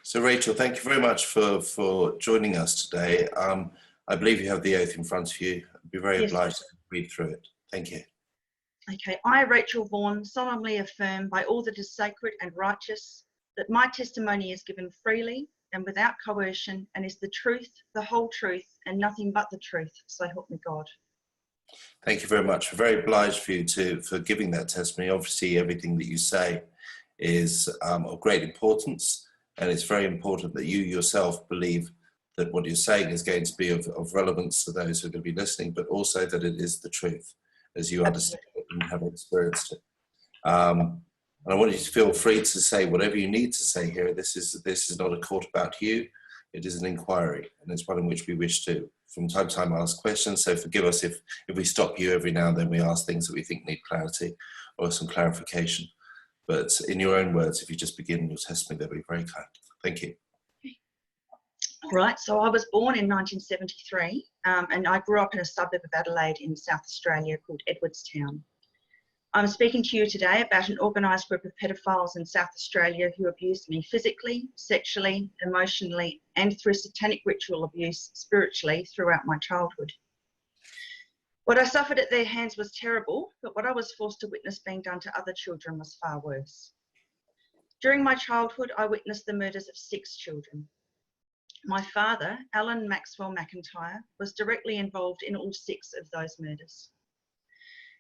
So Rachel, thank you very much for joining us today. I believe you have the oath in front of you. I'd be very obliged to read through it. Thank you. Okay, I, Rachel Vaughan, solemnly affirm by all that is sacred and righteous that my testimony is given freely and without coercion and is the truth, the whole truth, and nothing but the truth, so help me God. Thank you very much. We're very obliged for you for giving that testimony. Obviously, everything that you say is of great importance, and it's very important that you yourself believe that what you're saying is going to be of relevance to those who are going to be listening, but also that it is the truth, as you understand it and have experienced it. And I want you to feel free to say whatever you need to say here. This is not a court about you. It is an inquiry, and it's one in which we wish to, from time to time, ask questions. So forgive us if we stop you every now and then. We ask things that we think need clarity or some clarification. But in your own words, if you just begin your testimony, that'll be very kind. Thank you. Right, so I was born in 1973 and I grew up in a suburb of Adelaide in South Australia called Edwardstown. I'm speaking to you today about an organised group of pedophiles in South Australia who abused me physically, sexually, emotionally, and through satanic ritual abuse spiritually throughout my childhood. What I suffered at their hands was terrible, but what I was forced to witness being done to other children was far worse. During my childhood, I witnessed the murders of 6 children. My father, Alan Maxwell McIntyre, was directly involved in all 6 of those murders.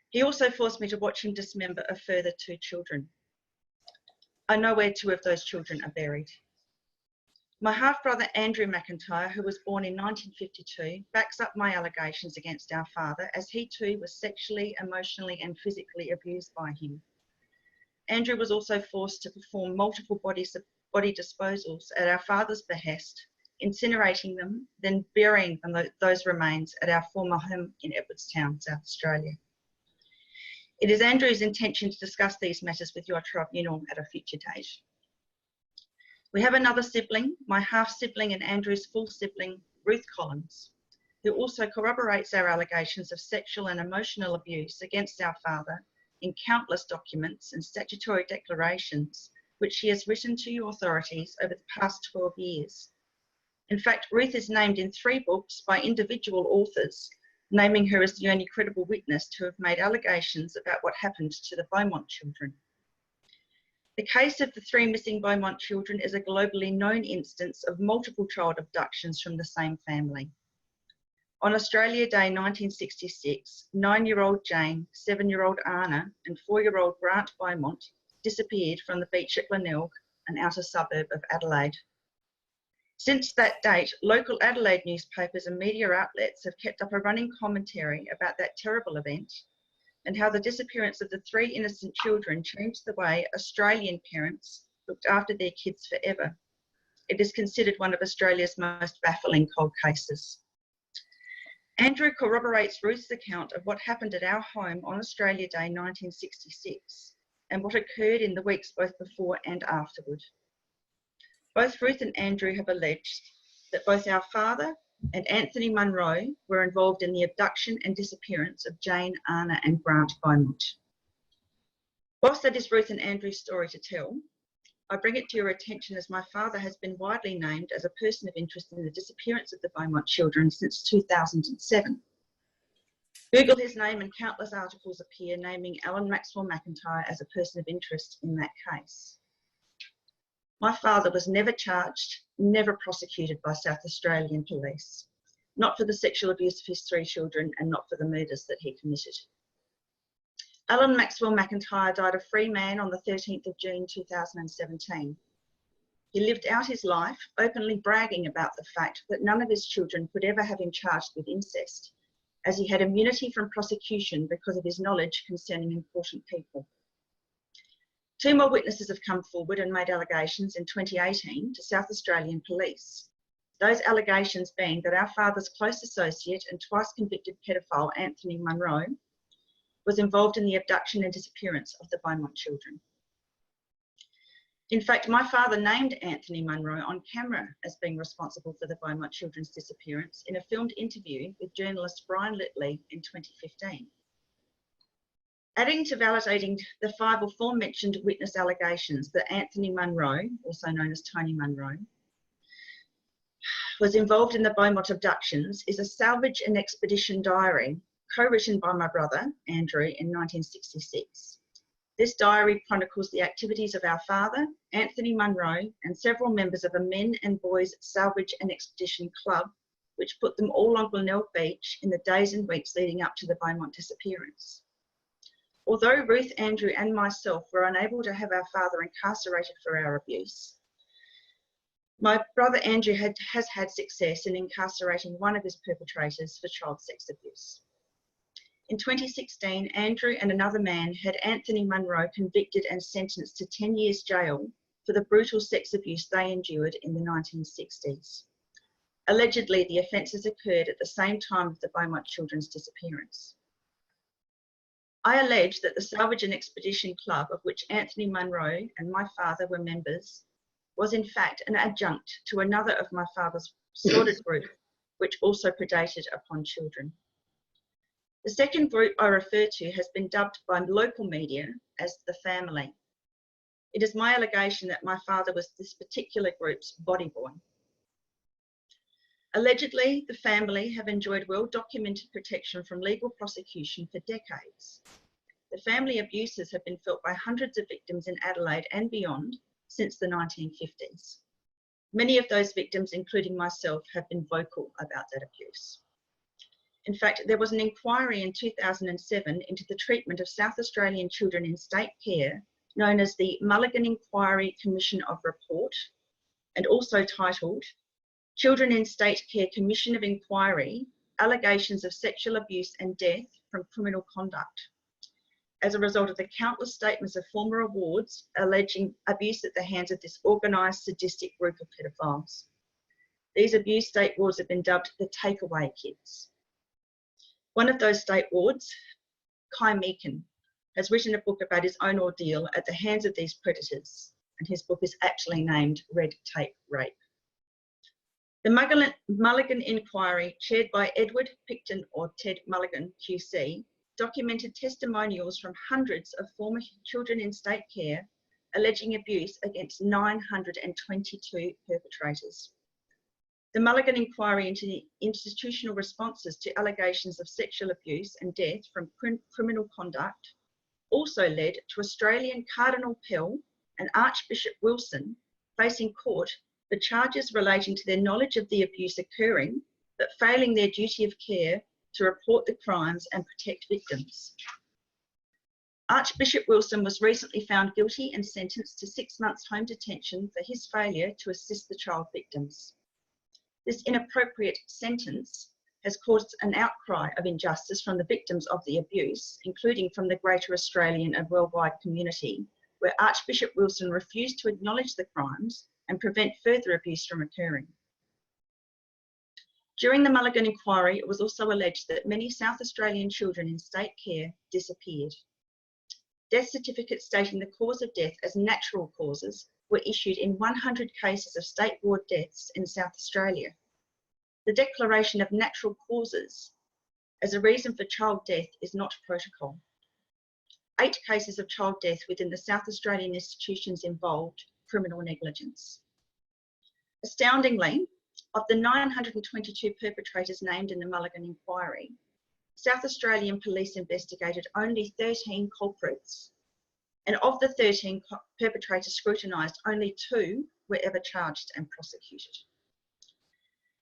He also forced me to watch him dismember a further 2 children. I know where 2 of those children are buried. My half-brother Andrew McIntyre, who was born in 1952, backs up my allegations against our father, as he too was sexually, emotionally and physically abused by him. Andrew was also forced to perform multiple body disposals at our father's behest, incinerating them, then burying those remains at our former home in Edwardstown, South Australia. It is Andrew's intention to discuss these matters with your tribunal at a future date. We have another sibling, my half-sibling and Andrew's full sibling, Ruth Collins, who also corroborates our allegations of sexual and emotional abuse against our father in countless documents and statutory declarations, which she has written to you authorities over the past 12 years. In fact, Ruth is named in 3 books by individual authors, naming her as the only credible witness to have made allegations about what happened to the Beaumont children. The case of the 3 missing Beaumont children is a globally known instance of multiple child abductions from the same family. On Australia Day 1966, 9-year-old Jane, 7-year-old Anna and 4-year-old Grant Beaumont disappeared from the beach at Glenelg, an outer suburb of Adelaide. Since that date, local Adelaide newspapers and media outlets have kept up a running commentary about that terrible event and how the disappearance of the 3 innocent children changed the way Australian parents looked after their kids forever. It is considered one of Australia's most baffling cold cases. Andrew corroborates Ruth's account of what happened at our home on Australia Day 1966 and what occurred in the weeks both before and afterward. Both Ruth and Andrew have alleged that both our father and Anthony Munro were involved in the abduction and disappearance of Jane, Anna and Grant Beaumont. Whilst that is Ruth and Andrew's story to tell, I bring it to your attention as my father has been widely named as a person of interest in the disappearance of the Beaumont children since 2007. Google his name and countless articles appear naming Alan Maxwell McIntyre as a person of interest in that case. My father was never charged, never prosecuted by South Australian police, not for the sexual abuse of his 3 children and not for the murders that he committed. Alan Maxwell McIntyre died a free man on the 13th of June 2017. He lived out his life, openly bragging about the fact that none of his children could ever have him charged with incest, as he had immunity from prosecution because of his knowledge concerning important people. 2 more witnesses have come forward and made allegations in 2018 to South Australian police. Those allegations being that our father's close associate and twice convicted pedophile Anthony Munro was involved in the abduction and disappearance of the Beaumont children. In fact, my father named Anthony Munro on camera as being responsible for the Beaumont children's disappearance in a filmed interview with journalist Brian Litley in 2015. Adding to validating the 5 aforementioned witness allegations that Anthony Munro, also known as Tony Munro, was involved in the Beaumont abductions is a salvage and expedition diary co-written by my brother, Andrew, in 1966. This diary chronicles the activities of our father, Anthony Munro, and several members of a men and boys salvage and expedition club, which put them all on Glenelg Beach in the days and weeks leading up to the Beaumont disappearance. Although Ruth, Andrew, and myself were unable to have our father incarcerated for our abuse, my brother Andrew has had success in incarcerating one of his perpetrators for child sex abuse. In 2016, Andrew and another man had Anthony Munro convicted and sentenced to 10 years jail for the brutal sex abuse they endured in the 1960s. Allegedly, the offences occurred at the same time of the Beaumont children's disappearance. I allege that the Salvage and Expedition Club, of which Anthony Munro and my father were members, was in fact an adjunct to another of my father's sordid group, which also predated upon children. The second group I refer to has been dubbed by local media as the family. It is my allegation that my father was this particular group's body boy. Allegedly, the family have enjoyed well-documented protection from legal prosecution for decades. The family abuses have been felt by hundreds of victims in Adelaide and beyond since the 1950s. Many of those victims, including myself, have been vocal about that abuse. In fact, there was an inquiry in 2007 into the treatment of South Australian children in state care, known as the Mulligan Inquiry Commission of Report, and also titled Children in State Care Commission of Inquiry, Allegations of Sexual Abuse and Death from Criminal Conduct, as a result of the countless statements of former awards alleging abuse at the hands of this organised sadistic group of pedophiles. These abuse state wards have been dubbed the takeaway kids. One of those state wards, Kai Meakin, has written a book about his own ordeal at the hands of these predators, and his book is actually named Red Tape Rape. The Mulligan Inquiry, chaired by Edward Picton or Ted Mulligan QC, documented testimonials from hundreds of former children in state care alleging abuse against 922 perpetrators. The Mulligan Inquiry into the institutional responses to allegations of sexual abuse and death from criminal conduct also led to Australian Cardinal Pell and Archbishop Wilson facing court for charges relating to their knowledge of the abuse occurring, but failing their duty of care to report the crimes and protect victims. Archbishop Wilson was recently found guilty and sentenced to 6 months home detention for his failure to assist the child victims. This inappropriate sentence has caused an outcry of injustice from the victims of the abuse, including from the greater Australian and worldwide community, where Archbishop Wilson refused to acknowledge the crimes and prevent further abuse from occurring. During the Mulligan Inquiry, it was also alleged that many South Australian children in state care disappeared. Death certificates stating the cause of death as natural causes were issued in 100 cases of state ward deaths in South Australia. The declaration of natural causes as a reason for child death is not protocol. 8 cases of child death within the South Australian institutions involved criminal negligence. Astoundingly, of the 922 perpetrators named in the Mulligan Inquiry, South Australian police investigated only 13 culprits, and of the 13 perpetrators scrutinised, only 2 were ever charged and prosecuted.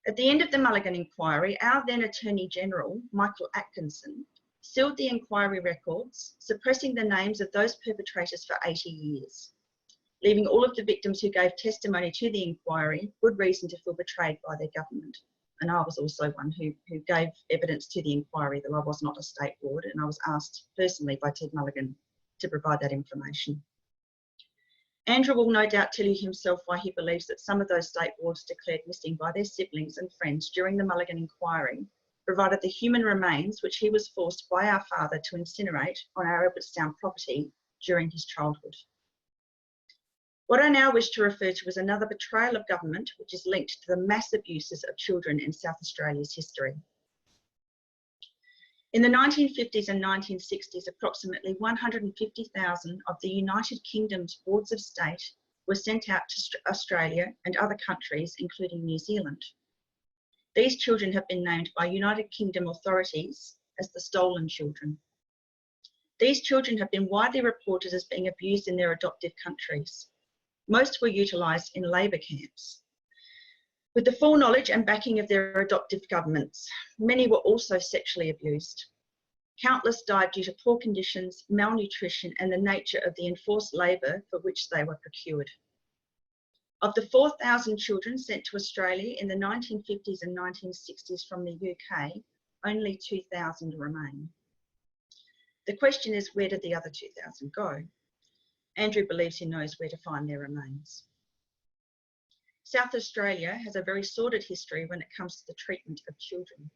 At the end of the Mulligan Inquiry, our then Attorney General, Michael Atkinson, sealed the inquiry records, suppressing the names of those perpetrators for 80 years, leaving all of the victims who gave testimony to the inquiry good reason to feel betrayed by their government. And I was also one who gave evidence to the inquiry, though I was not a state ward, and I was asked personally by Ted Mulligan to provide that information. Andrew will no doubt tell you himself why he believes that some of those state wards declared missing by their siblings and friends during the Mulligan Inquiry provided the human remains which he was forced by our father to incinerate on our Edwardstown property during his childhood. What I now wish to refer to as another betrayal of government which is linked to the mass abuses of children in South Australia's history. In the 1950s and 1960s, approximately 150,000 of the United Kingdom's wards of state were sent out to Australia and other countries, including New Zealand. These children have been named by United Kingdom authorities as the stolen children. These children have been widely reported as being abused in their adoptive countries. Most were utilised in labour camps. With the full knowledge and backing of their adoptive governments, many were also sexually abused. Countless died due to poor conditions, malnutrition, and the nature of the enforced labour for which they were procured. Of the 4,000 children sent to Australia in the 1950s and 1960s from the UK, only 2,000 remain. The question is, where did the other 2,000 go? Andrew believes he knows where to find their remains. South Australia has a very sordid history when it comes to the treatment of children.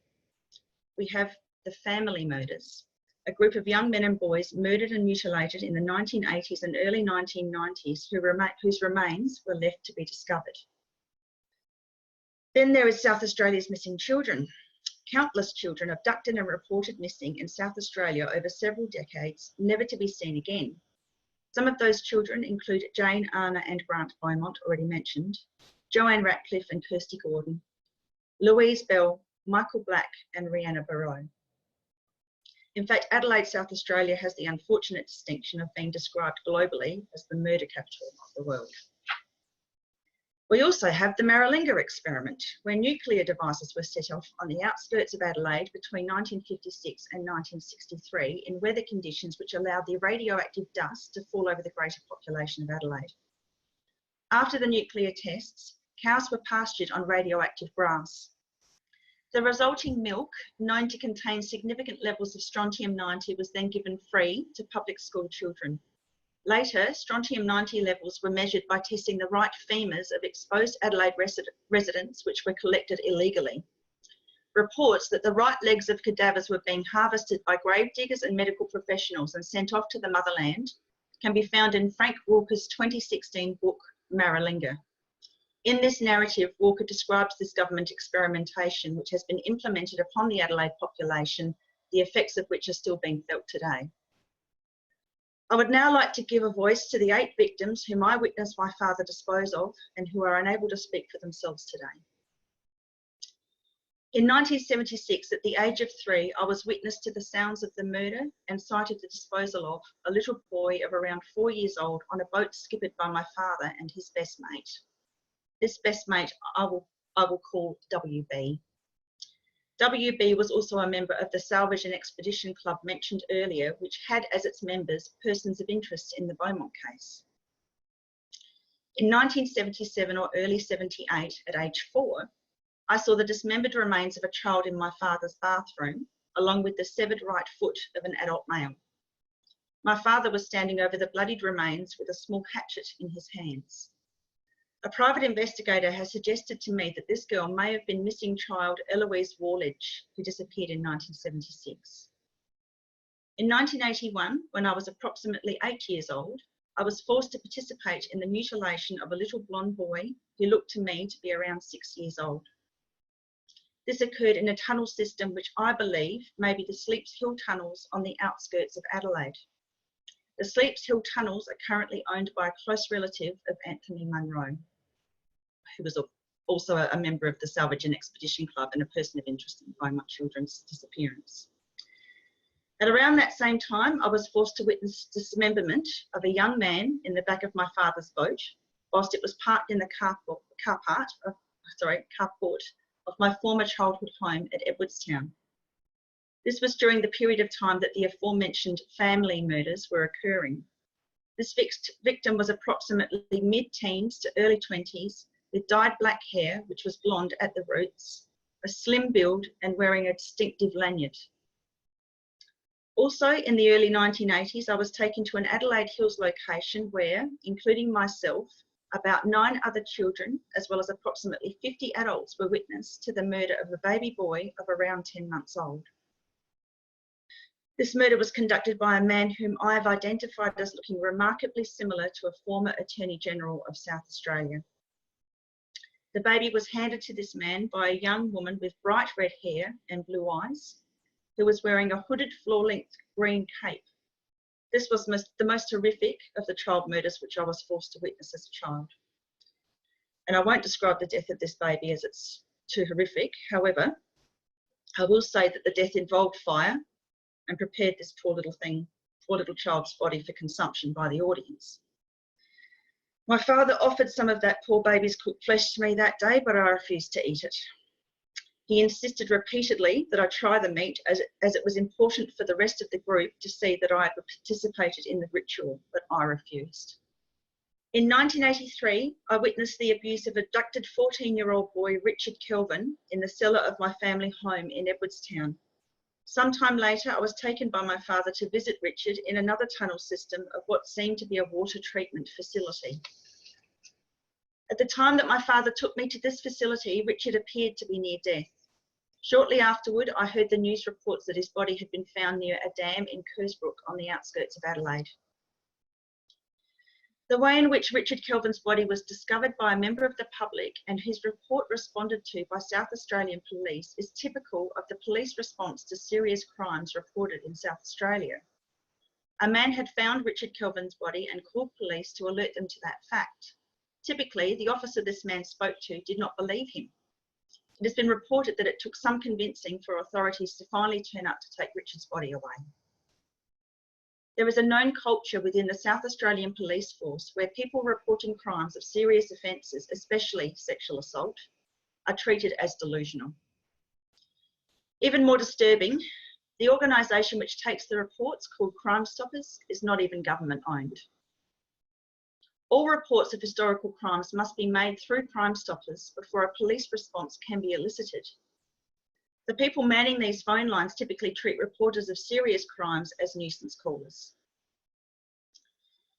We have the family murders, a group of young men and boys murdered and mutilated in the 1980s and early 1990s whose remains were left to be discovered. Then there is South Australia's missing children. Countless children abducted and reported missing in South Australia over several decades, never to be seen again. Some of those children include Jane, Anna and Grant Beaumont, already mentioned, Joanne Ratcliffe and Kirsty Gordon, Louise Bell, Michael Black and Rihanna Barrow. In fact, Adelaide, South Australia has the unfortunate distinction of being described globally as the murder capital of the world. We also have the Maralinga experiment, where nuclear devices were set off on the outskirts of Adelaide between 1956 and 1963 in weather conditions which allowed the radioactive dust to fall over the greater population of Adelaide. After the nuclear tests, cows were pastured on radioactive grass. The resulting milk, known to contain significant levels of strontium-90, was then given free to public school children. Later, strontium-90 levels were measured by testing the right femurs of exposed Adelaide residents, which were collected illegally. Reports that the right legs of cadavers were being harvested by grave diggers and medical professionals and sent off to the motherland can be found in Frank Walker's 2016 book, Maralinga. In this narrative, Walker describes this government experimentation which has been implemented upon the Adelaide population, the effects of which are still being felt today. I would now like to give a voice to the 8 victims whom I witnessed my father dispose of and who are unable to speak for themselves today. In 1976, at the age of 3, I was witness to the sounds of the murder and sight of the disposal of a little boy of around 4 years old on a boat skippered by my father and his best mate. This best mate I will call WB. WB was also a member of the Salvage and Expedition Club mentioned earlier, which had as its members persons of interest in the Beaumont case. In 1977 or early 78, at age 4, I saw the dismembered remains of a child in my father's bathroom, along with the severed right foot of an adult male. My father was standing over the bloodied remains with a small hatchet in his hands. A private investigator has suggested to me that this girl may have been missing child Eloise Warledge, who disappeared in 1976. In 1981, when I was approximately 8 years old, I was forced to participate in the mutilation of a little blonde boy who looked to me to be around 6 years old. This occurred in a tunnel system which I believe may be the Sleeps Hill tunnels on the outskirts of Adelaide. The Sleeps Hill tunnels are currently owned by a close relative of Anthony Munro, who was also a member of the Salvage and Expedition Club and a person of interest in Beaumont children's disappearance. At around that same time, I was forced to witness dismemberment of a young man in the back of my father's boat, whilst it was parked in the carport of my former childhood home at Edwardstown. This was during the period of time that the aforementioned family murders were occurring. This victim was approximately mid-teens to early 20s, with dyed black hair, which was blonde at the roots, a slim build and wearing a distinctive lanyard. Also, in the early 1980s, I was taken to an Adelaide Hills location where, including myself, about 9 other children, as well as approximately 50 adults, were witness to the murder of a baby boy of around 10 months old. This murder was conducted by a man whom I have identified as looking remarkably similar to a former Attorney General of South Australia. The baby was handed to this man by a young woman with bright red hair and blue eyes, who was wearing a hooded floor-length green cape. This was the most horrific of the child murders which I was forced to witness as a child. And I won't describe the death of this baby as it's too horrific. However, I will say that the death involved fire and prepared this poor little child's body for consumption by the audience. My father offered some of that poor baby's cooked flesh to me that day, but I refused to eat it. He insisted repeatedly that I try the meat as it was important for the rest of the group to see that I had participated in the ritual, but I refused. In 1983, I witnessed the abuse of abducted 14-year-old boy Richard Kelvin in the cellar of my family home in Edwardstown. Sometime later, I was taken by my father to visit Richard in another tunnel system of what seemed to be a water treatment facility. At the time that my father took me to this facility, Richard appeared to be near death. Shortly afterward, I heard the news reports that his body had been found near a dam in Kersbrook on the outskirts of Adelaide. The way in which Richard Kelvin's body was discovered by a member of the public and his report responded to by South Australian police is typical of the police response to serious crimes reported in South Australia. A man had found Richard Kelvin's body and called police to alert them to that fact. Typically, the officer this man spoke to did not believe him. It has been reported that it took some convincing for authorities to finally turn up to take Richard's body away. There is a known culture within the South Australian Police Force where people reporting crimes of serious offences, especially sexual assault, are treated as delusional. Even more disturbing, the organisation which takes the reports, called Crime Stoppers, is not even government owned. All reports of historical crimes must be made through Crime Stoppers before a police response can be elicited. The people manning these phone lines typically treat reporters of serious crimes as nuisance callers.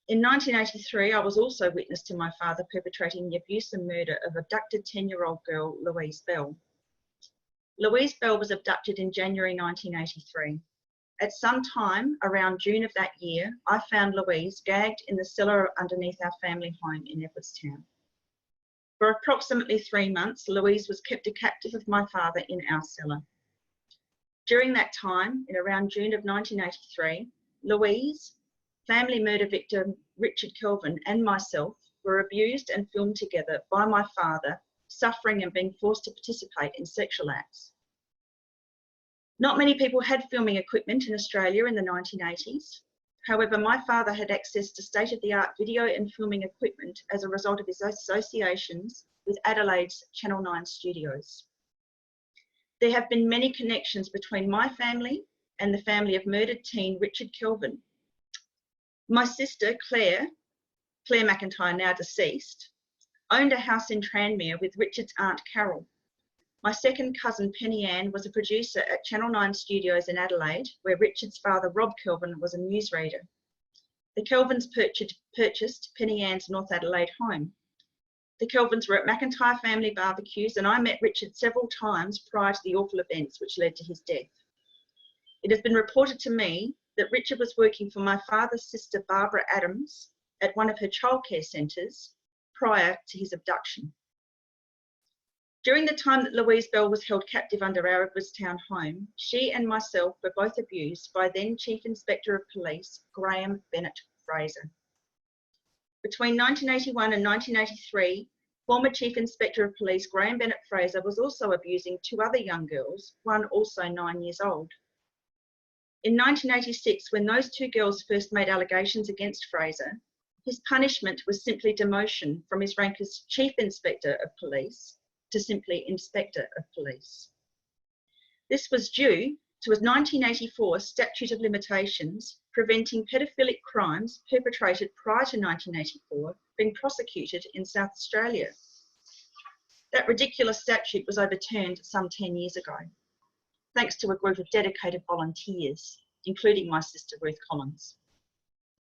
In 1983, I was also witness to my father perpetrating the abuse and murder of abducted 10-year-old girl, Louise Bell. Louise Bell was abducted in January 1983. At some time around June of that year, I found Louise gagged in the cellar underneath our family home in Edwardstown. For approximately 3 months, Louise was kept a captive of my father in our cellar. During that time, in around June of 1983, Louise, family murder victim Richard Kelvin, and myself were abused and filmed together by my father, suffering and being forced to participate in sexual acts. Not many people had filming equipment in Australia in the 1980s. However, my father had access to state-of-the-art video and filming equipment as a result of his associations with Adelaide's Channel 9 studios. There have been many connections between my family and the family of murdered teen Richard Kelvin. My sister, Claire McIntyre, now deceased, owned a house in Tranmere with Richard's aunt Carol. My second cousin, Penny Ann, was a producer at Channel 9 Studios in Adelaide, where Richard's father, Rob Kelvin, was a newsreader. The Kelvins purchased Penny Ann's North Adelaide home. The Kelvins were at McIntyre family barbecues, and I met Richard several times prior to the awful events which led to his death. It has been reported to me that Richard was working for my father's sister, Barbara Adams, at one of her childcare centres prior to his abduction. During the time that Louise Bell was held captive under our Edwardstown home, she and myself were both abused by then Chief Inspector of Police, Graham Bennett Fraser. Between 1981 and 1983, former Chief Inspector of Police Graham Bennett Fraser was also abusing 2 other young girls, one also 9 years old. In 1986, when those 2 girls first made allegations against Fraser, his punishment was simply demotion from his rank as Chief Inspector of Police to simply Inspector of Police. This was due to a 1984 statute of limitations preventing paedophilic crimes perpetrated prior to 1984 being prosecuted in South Australia. That ridiculous statute was overturned some 10 years ago, thanks to a group of dedicated volunteers, including my sister Ruth Collins.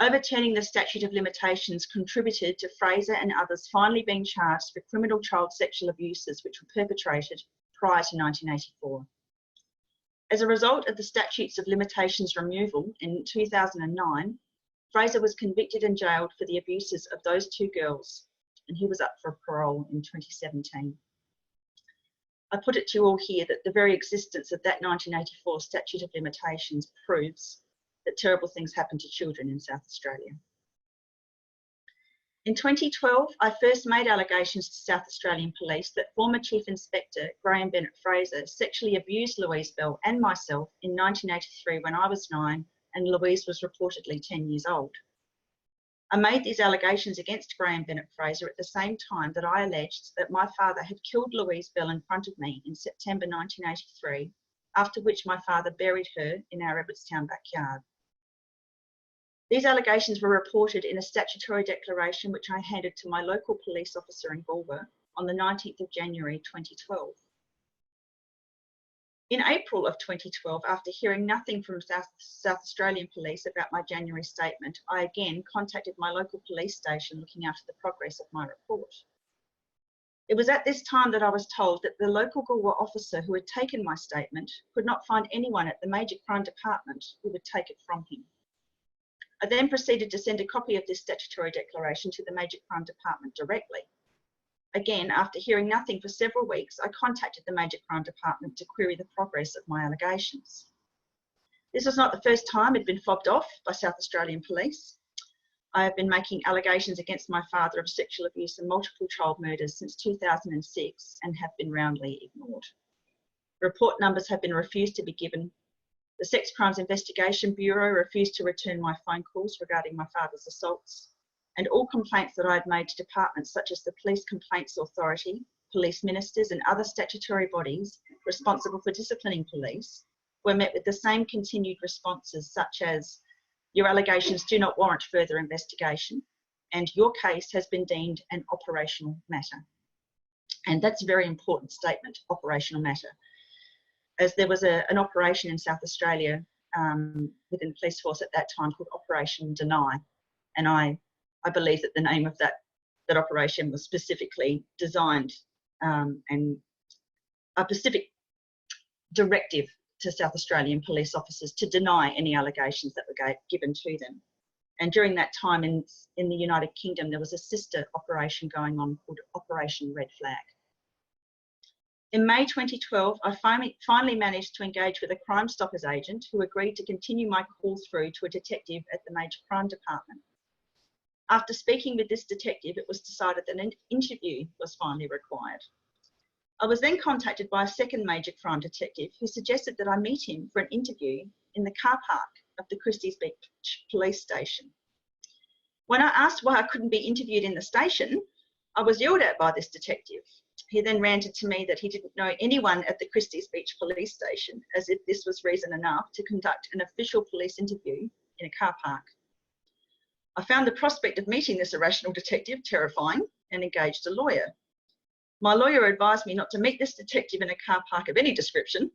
Overturning the statute of limitations contributed to Fraser and others finally being charged for criminal child sexual abuses which were perpetrated prior to 1984. As a result of the statutes of limitations removal in 2009, Fraser was convicted and jailed for the abuses of those 2 girls, and he was up for parole in 2017. I put it to you all here that the very existence of that 1984 statute of limitations proves that terrible things happen to children in South Australia. In 2012, I first made allegations to South Australian Police that former Chief Inspector Graham Bennett Fraser sexually abused Louise Bell and myself in 1983 when I was 9 and Louise was reportedly 10 years old. I made these allegations against Graham Bennett Fraser at the same time that I alleged that my father had killed Louise Bell in front of me in September 1983, after which my father buried her in our Edwardstown backyard. These allegations were reported in a statutory declaration which I handed to my local police officer in Galway on the 19th of January 2012. In April of 2012, after hearing nothing from South Australian Police about my January statement, I again contacted my local police station looking after the progress of my report. It was at this time that I was told that the local Galway officer who had taken my statement could not find anyone at the Major Crime Department who would take it from him. I then proceeded to send a copy of this statutory declaration to the Major Crime Department directly. Again, after hearing nothing for several weeks, I contacted the Major Crime Department to query the progress of my allegations. This was not the first time I'd been fobbed off by South Australian Police. I have been making allegations against my father of sexual abuse and multiple child murders since 2006 and have been roundly ignored. Report numbers have been refused to be given. The Sex Crimes Investigation Bureau refused to return my phone calls regarding my father's assaults, and all complaints that I had made to departments such as the Police Complaints Authority, police ministers and other statutory bodies responsible for disciplining police were met with the same continued responses such as, your allegations do not warrant further investigation and your case has been deemed an operational matter. And that's a very important statement, operational matter, as there was an operation in South Australia within the police force at that time called Operation Deny. And I believe that the name of that operation was specifically designed and a specific directive to South Australian police officers to deny any allegations that were given to them. And during that time in the United Kingdom, there was a sister operation going on called Operation Red Flag. In May 2012, I finally managed to engage with a Crime Stoppers agent who agreed to continue my call through to a detective at the Major Crime Department. After speaking with this detective, it was decided that an interview was finally required. I was then contacted by a second major crime detective who suggested that I meet him for an interview in the car park of the Christies Beach police station. When I asked why I couldn't be interviewed in the station, I was yelled at by this detective. He then ranted to me that he didn't know anyone at the Christies Beach police station, as if this was reason enough to conduct an official police interview in a car park. I found the prospect of meeting this irrational detective terrifying and engaged a lawyer. My lawyer advised me not to meet this detective in a car park of any description,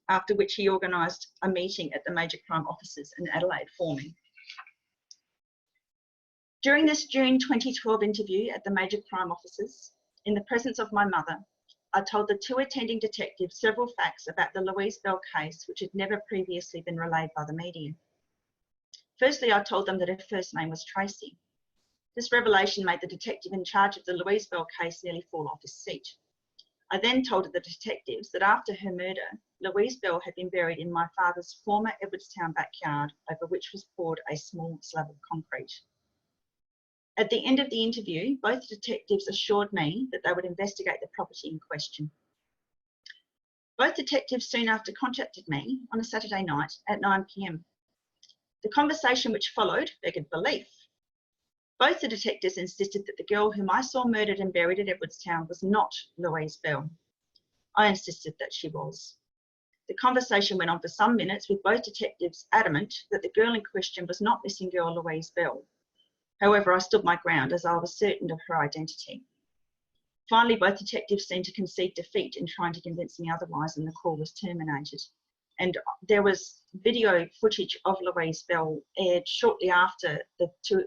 after which he organised a meeting at the Major Crime Offices in Adelaide for me. During this June 2012 interview at the Major Crime Offices, in the presence of my mother, I told the two attending detectives several facts about the Louise Bell case which had never previously been relayed by the media. Firstly, I told them that her first name was Tracy. This revelation made the detective in charge of the Louise Bell case nearly fall off his seat. I then told the detectives that after her murder, Louise Bell had been buried in my father's former Edwardstown backyard, over which was poured a small slab of concrete. At the end of the interview, both detectives assured me that they would investigate the property in question. Both detectives soon after contacted me on a Saturday night at 9 p.m. The conversation which followed begged belief. Both the detectives insisted that the girl whom I saw murdered and buried at Edwardstown was not Louise Bell. I insisted that she was. The conversation went on for some minutes, with both detectives adamant that the girl in question was not missing girl Louise Bell. However, I stood my ground as I was certain of her identity. Finally, both detectives seemed to concede defeat in trying to convince me otherwise, and the call was terminated. And there was video footage of Louise Bell aired shortly after the two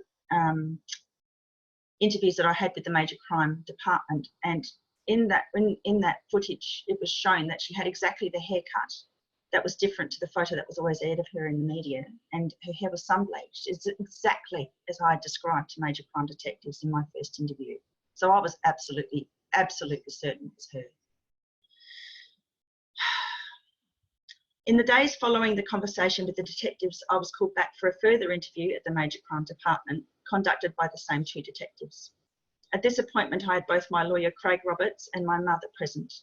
interviews that I had with the Major Crime Department. And in that footage, it was shown that she had exactly the haircut that was different to the photo that was always aired of her in the media, and her hair was sun-bleached. It's exactly as I described to Major Crime detectives in my first interview. So I was absolutely certain it was her. In the days following the conversation with the detectives, I was called back for a further interview at the Major Crime Department, conducted by the same two detectives. At this appointment, I had both my lawyer, Craig Roberts, and my mother present.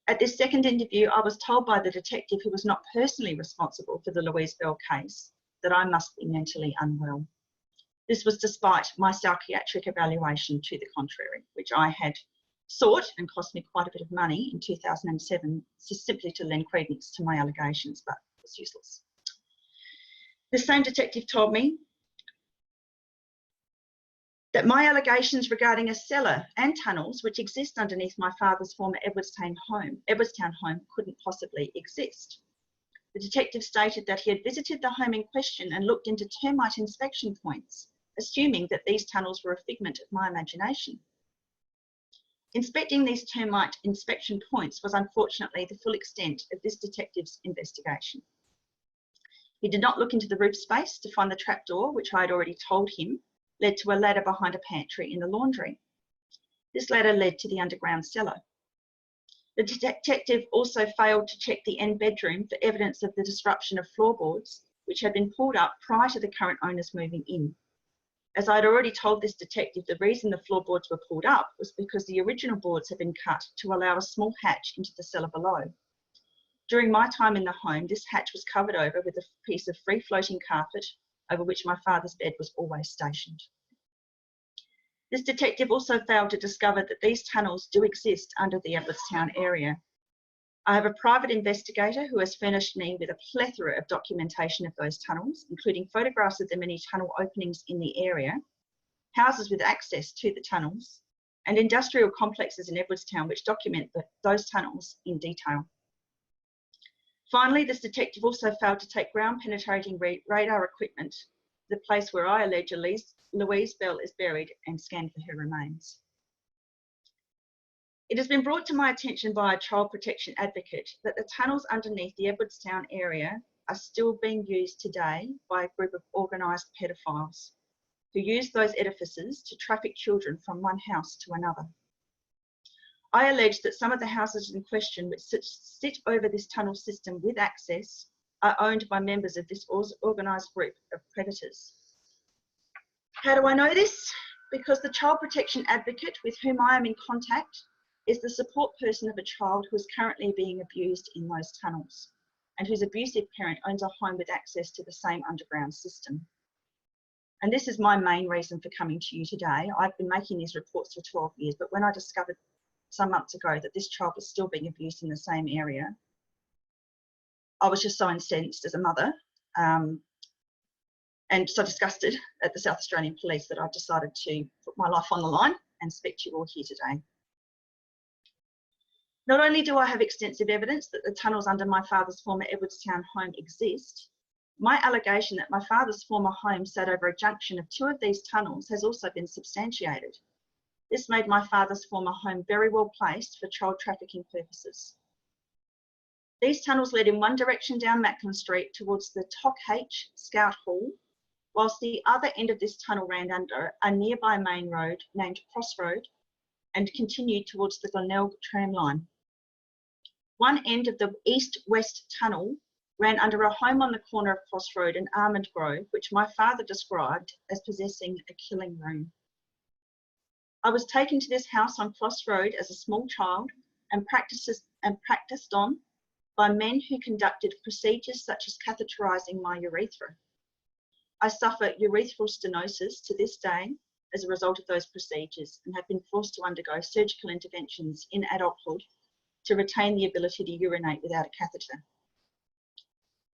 At this second interview, I was told by the detective, who was not personally responsible for the Louise Bell case, that I must be mentally unwell. This was despite my psychiatric evaluation to the contrary, which I had sought and cost me quite a bit of money in 2007, simply to lend credence to my allegations, but it was useless. The same detective told me that my allegations regarding a cellar and tunnels which exist underneath my father's former Edwardstown home couldn't possibly exist. The detective stated that he had visited the home in question and looked into termite inspection points, assuming that these tunnels were a figment of my imagination. Inspecting these termite inspection points was unfortunately the full extent of this detective's investigation. He did not look into the roof space to find the trapdoor, which I had already told him led to a ladder behind a pantry in the laundry. This ladder led to the underground cellar. The detective also failed to check the end bedroom for evidence of the disruption of floorboards, which had been pulled up prior to the current owners moving in. As I had already told this detective, the reason the floorboards were pulled up was because the original boards had been cut to allow a small hatch into the cellar below. During my time in the home, this hatch was covered over with a piece of free-floating carpet over which my father's bed was always stationed. This detective also failed to discover that these tunnels do exist under the Edwardstown area. I have a private investigator who has furnished me with a plethora of documentation of those tunnels, including photographs of the many tunnel openings in the area, houses with access to the tunnels, and industrial complexes in Edwardstown which document those tunnels in detail. Finally, this detective also failed to take ground-penetrating radar equipment to the place where I allege Louise Bell is buried and scan for her remains. It has been brought to my attention by a child protection advocate that the tunnels underneath the Edwardstown area are still being used today by a group of organised pedophiles who use those edifices to traffic children from one house to another. I allege that some of the houses in question which sit over this tunnel system with access are owned by members of this organised group of predators. How do I know this? Because the child protection advocate with whom I am in contact is the support person of a child who is currently being abused in those tunnels and whose abusive parent owns a home with access to the same underground system. And this is my main reason for coming to you today. I've been making these reports for 12 years, but when I discovered some months ago that this child was still being abused in the same area, I was just so incensed as a mother and so disgusted at the South Australian Police that I've decided to put my life on the line and speak to you all here today. Not only do I have extensive evidence that the tunnels under my father's former Edwardstown home exist, my allegation that my father's former home sat over a junction of two of these tunnels has also been substantiated. This made my father's former home very well placed for child trafficking purposes. These tunnels led in one direction down Macklin Street towards the Tock H Scout Hall, whilst the other end of this tunnel ran under a nearby main road named Crossroad and continued towards the Glenelg tram line. One end of the east-west tunnel ran under a home on the corner of Crossroad and Almond Grove, which my father described as possessing a killing room. I was taken to this house on Crossroad as a small child and practiced on by men who conducted procedures such as catheterising my urethra. I suffer urethral stenosis to this day as a result of those procedures and have been forced to undergo surgical interventions in adulthood to retain the ability to urinate without a catheter.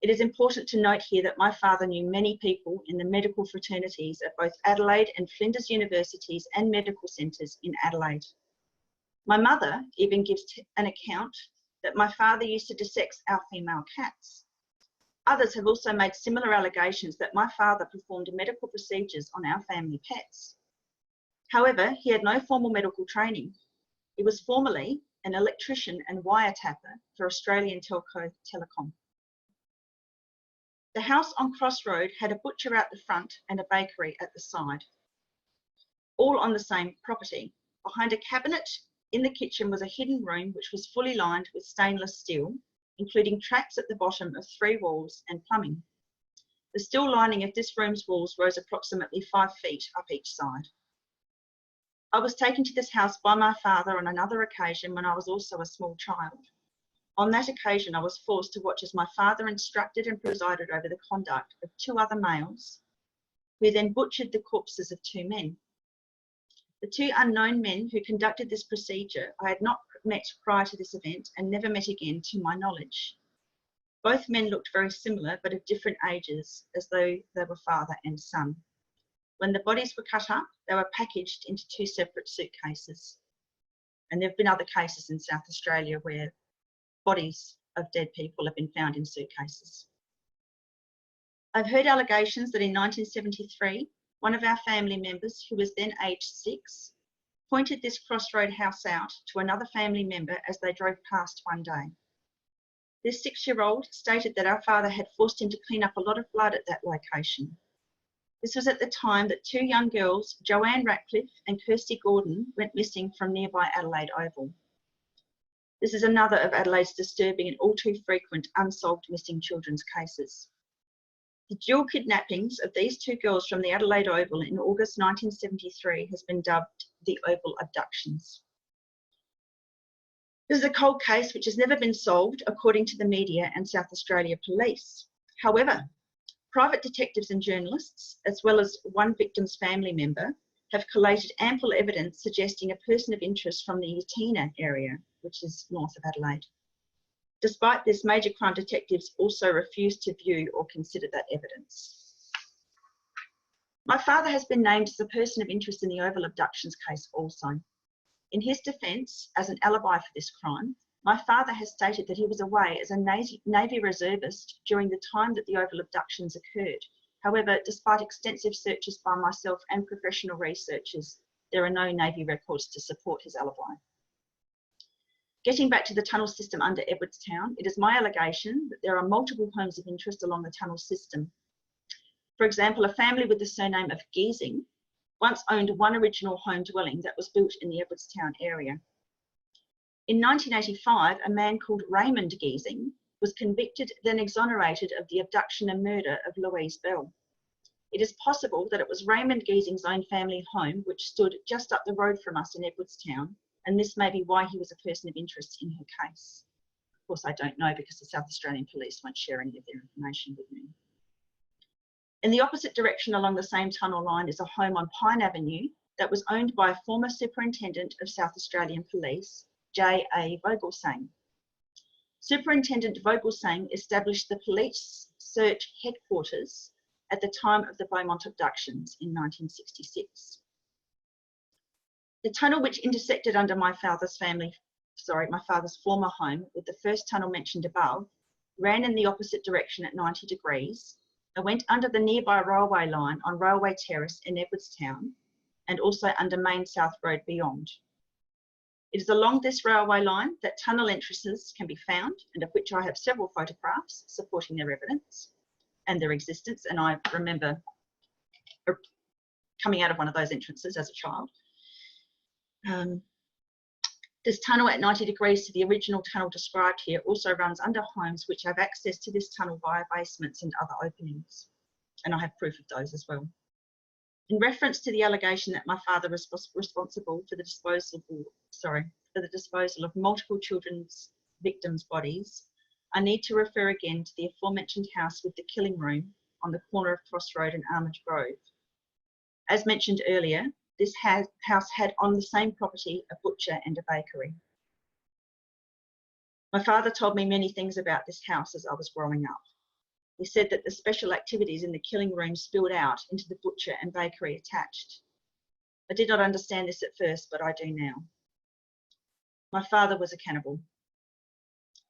It is important to note here that my father knew many people in the medical fraternities at both Adelaide and Flinders universities and medical centres in Adelaide. My mother even gives an account that my father used to dissex our female cats. Others have also made similar allegations that my father performed medical procedures on our family pets. However, he had no formal medical training. He was formerly an electrician and wiretapper for Australian Telco Telecom. The house on Crossroad had a butcher out the front and a bakery at the side, all on the same property. Behind a cabinet in the kitchen was a hidden room which was fully lined with stainless steel, including tracks at the bottom of 3 walls and plumbing. The steel lining of this room's walls rose approximately 5 feet up each side. I was taken to this house by my father on another occasion when I was also a small child. On that occasion, I was forced to watch as my father instructed and presided over the conduct of 2 other males, who then butchered the corpses of 2 men. The 2 unknown men who conducted this procedure I had not met prior to this event and never met again to my knowledge. Both men looked very similar but of different ages, as though they were father and son. When the bodies were cut up, they were packaged into 2 separate suitcases. And there have been other cases in South Australia where bodies of dead people have been found in suitcases. I've heard allegations that in 1973, one of our family members, who was then aged 6, pointed this crossroad house out to another family member as they drove past one day. This 6-year-old stated that our father had forced him to clean up a lot of blood at that location. This was at the time that 2 young girls, Joanne Ratcliffe and Kirsty Gordon, went missing from nearby Adelaide Oval. This is another of Adelaide's disturbing and all too frequent unsolved missing children's cases. The dual kidnappings of these 2 girls from the Adelaide Oval in August 1973 has been dubbed the Oval abductions. This is a cold case which has never been solved, according to the media and South Australia Police. However, private detectives and journalists, as well as one victim's family member, have collated ample evidence suggesting a person of interest from the Yatina area, which is north of Adelaide. Despite this, major crime detectives also refuse to view or consider that evidence. My father has been named as a person of interest in the Oval abductions case also. In his defence, as an alibi for this crime, my father has stated that he was away as a Navy reservist during the time that the Oval abductions occurred. However, despite extensive searches by myself and professional researchers, there are no Navy records to support his alibi. Getting back to the tunnel system under Edwardstown, it is my allegation that there are multiple homes of interest along the tunnel system. For example, a family with the surname of Giesing once owned one original home dwelling that was built in the Edwardstown area. In 1985, a man called Raymond Giesing was convicted, then exonerated of the abduction and murder of Louise Bell. It is possible that it was Raymond Giesing's own family home which stood just up the road from us in Edwardstown, and this may be why he was a person of interest in her case. Of course, I don't know because the South Australian Police won't share any of their information with me. In the opposite direction along the same tunnel line is a home on Pine Avenue that was owned by a former Superintendent of South Australian Police, J.A. Vogelsang. Superintendent Vogelsang established the police search headquarters at the time of the Beaumont abductions in 1966. The tunnel which intersected under my father's former home with the first tunnel mentioned above ran in the opposite direction at 90 degrees and went under the nearby railway line on Railway Terrace in Edwardstown and also under Main South Road beyond. It is along this railway line that tunnel entrances can be found, and of which I have several photographs supporting their evidence and their existence, and I remember coming out of one of those entrances as a child. This tunnel at 90 degrees to the original tunnel described here also runs under homes which have access to this tunnel via basements and other openings, and I have proof of those as well. In reference to the allegation that my father was responsible for the disposal of multiple children's victims' bodies, I need to refer again to the aforementioned house with the killing room on the corner of Cross Road and Armage Grove. As mentioned earlier, this house had on the same property a butcher and a bakery. My father told me many things about this house as I was growing up. He said that the special activities in the killing room spilled out into the butcher and bakery attached. I did not understand this at first, but I do now. My father was a cannibal.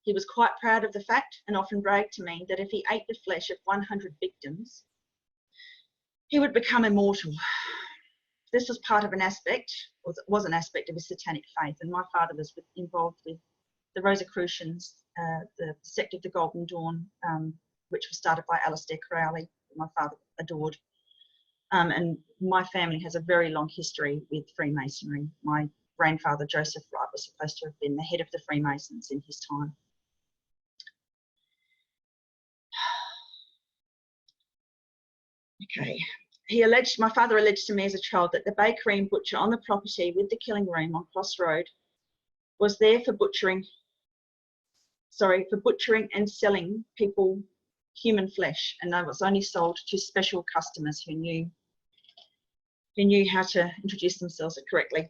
He was quite proud of the fact and often bragged to me that if he ate the flesh of 100 victims, he would become immortal. This was part of an aspect, or was an aspect of his satanic faith, and my father was involved with the Rosicrucians, the sect of the Golden Dawn, which was started by Alistair Crowley, who my father adored. And my family has a very long history with Freemasonry. My grandfather, Joseph Wright, was supposed to have been the head of the Freemasons in his time. Okay. My father alleged to me as a child that the bakery and butcher on the property with the killing room on Cross Road was there for butchering and selling people human flesh, and that was only sold to special customers who knew how to introduce themselves correctly.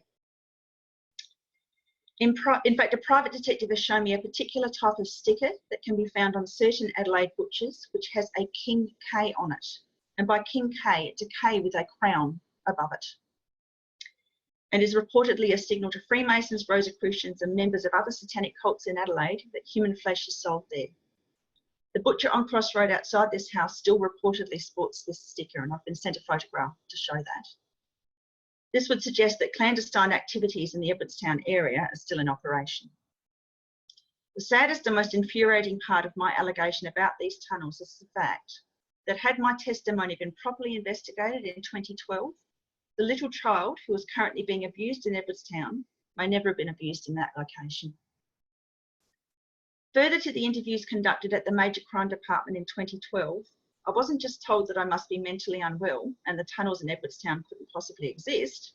In fact, a private detective has shown me a particular type of sticker that can be found on certain Adelaide butchers, which has a King K on it. And by King K, it's a K with a crown above it, and is reportedly a signal to Freemasons, Rosicrucians and members of other satanic cults in Adelaide that human flesh is sold there. The butcher on Cross Road outside this house still reportedly sports this sticker, and I've been sent a photograph to show that. This would suggest that clandestine activities in the Edwardstown area are still in operation. The saddest and most infuriating part of my allegation about these tunnels is the fact that had my testimony been properly investigated in 2012, the little child who is currently being abused in Edwardstown may never have been abused in that location. Further to the interviews conducted at the Major Crime Department in 2012, I wasn't just told that I must be mentally unwell and the tunnels in Edwardstown couldn't possibly exist.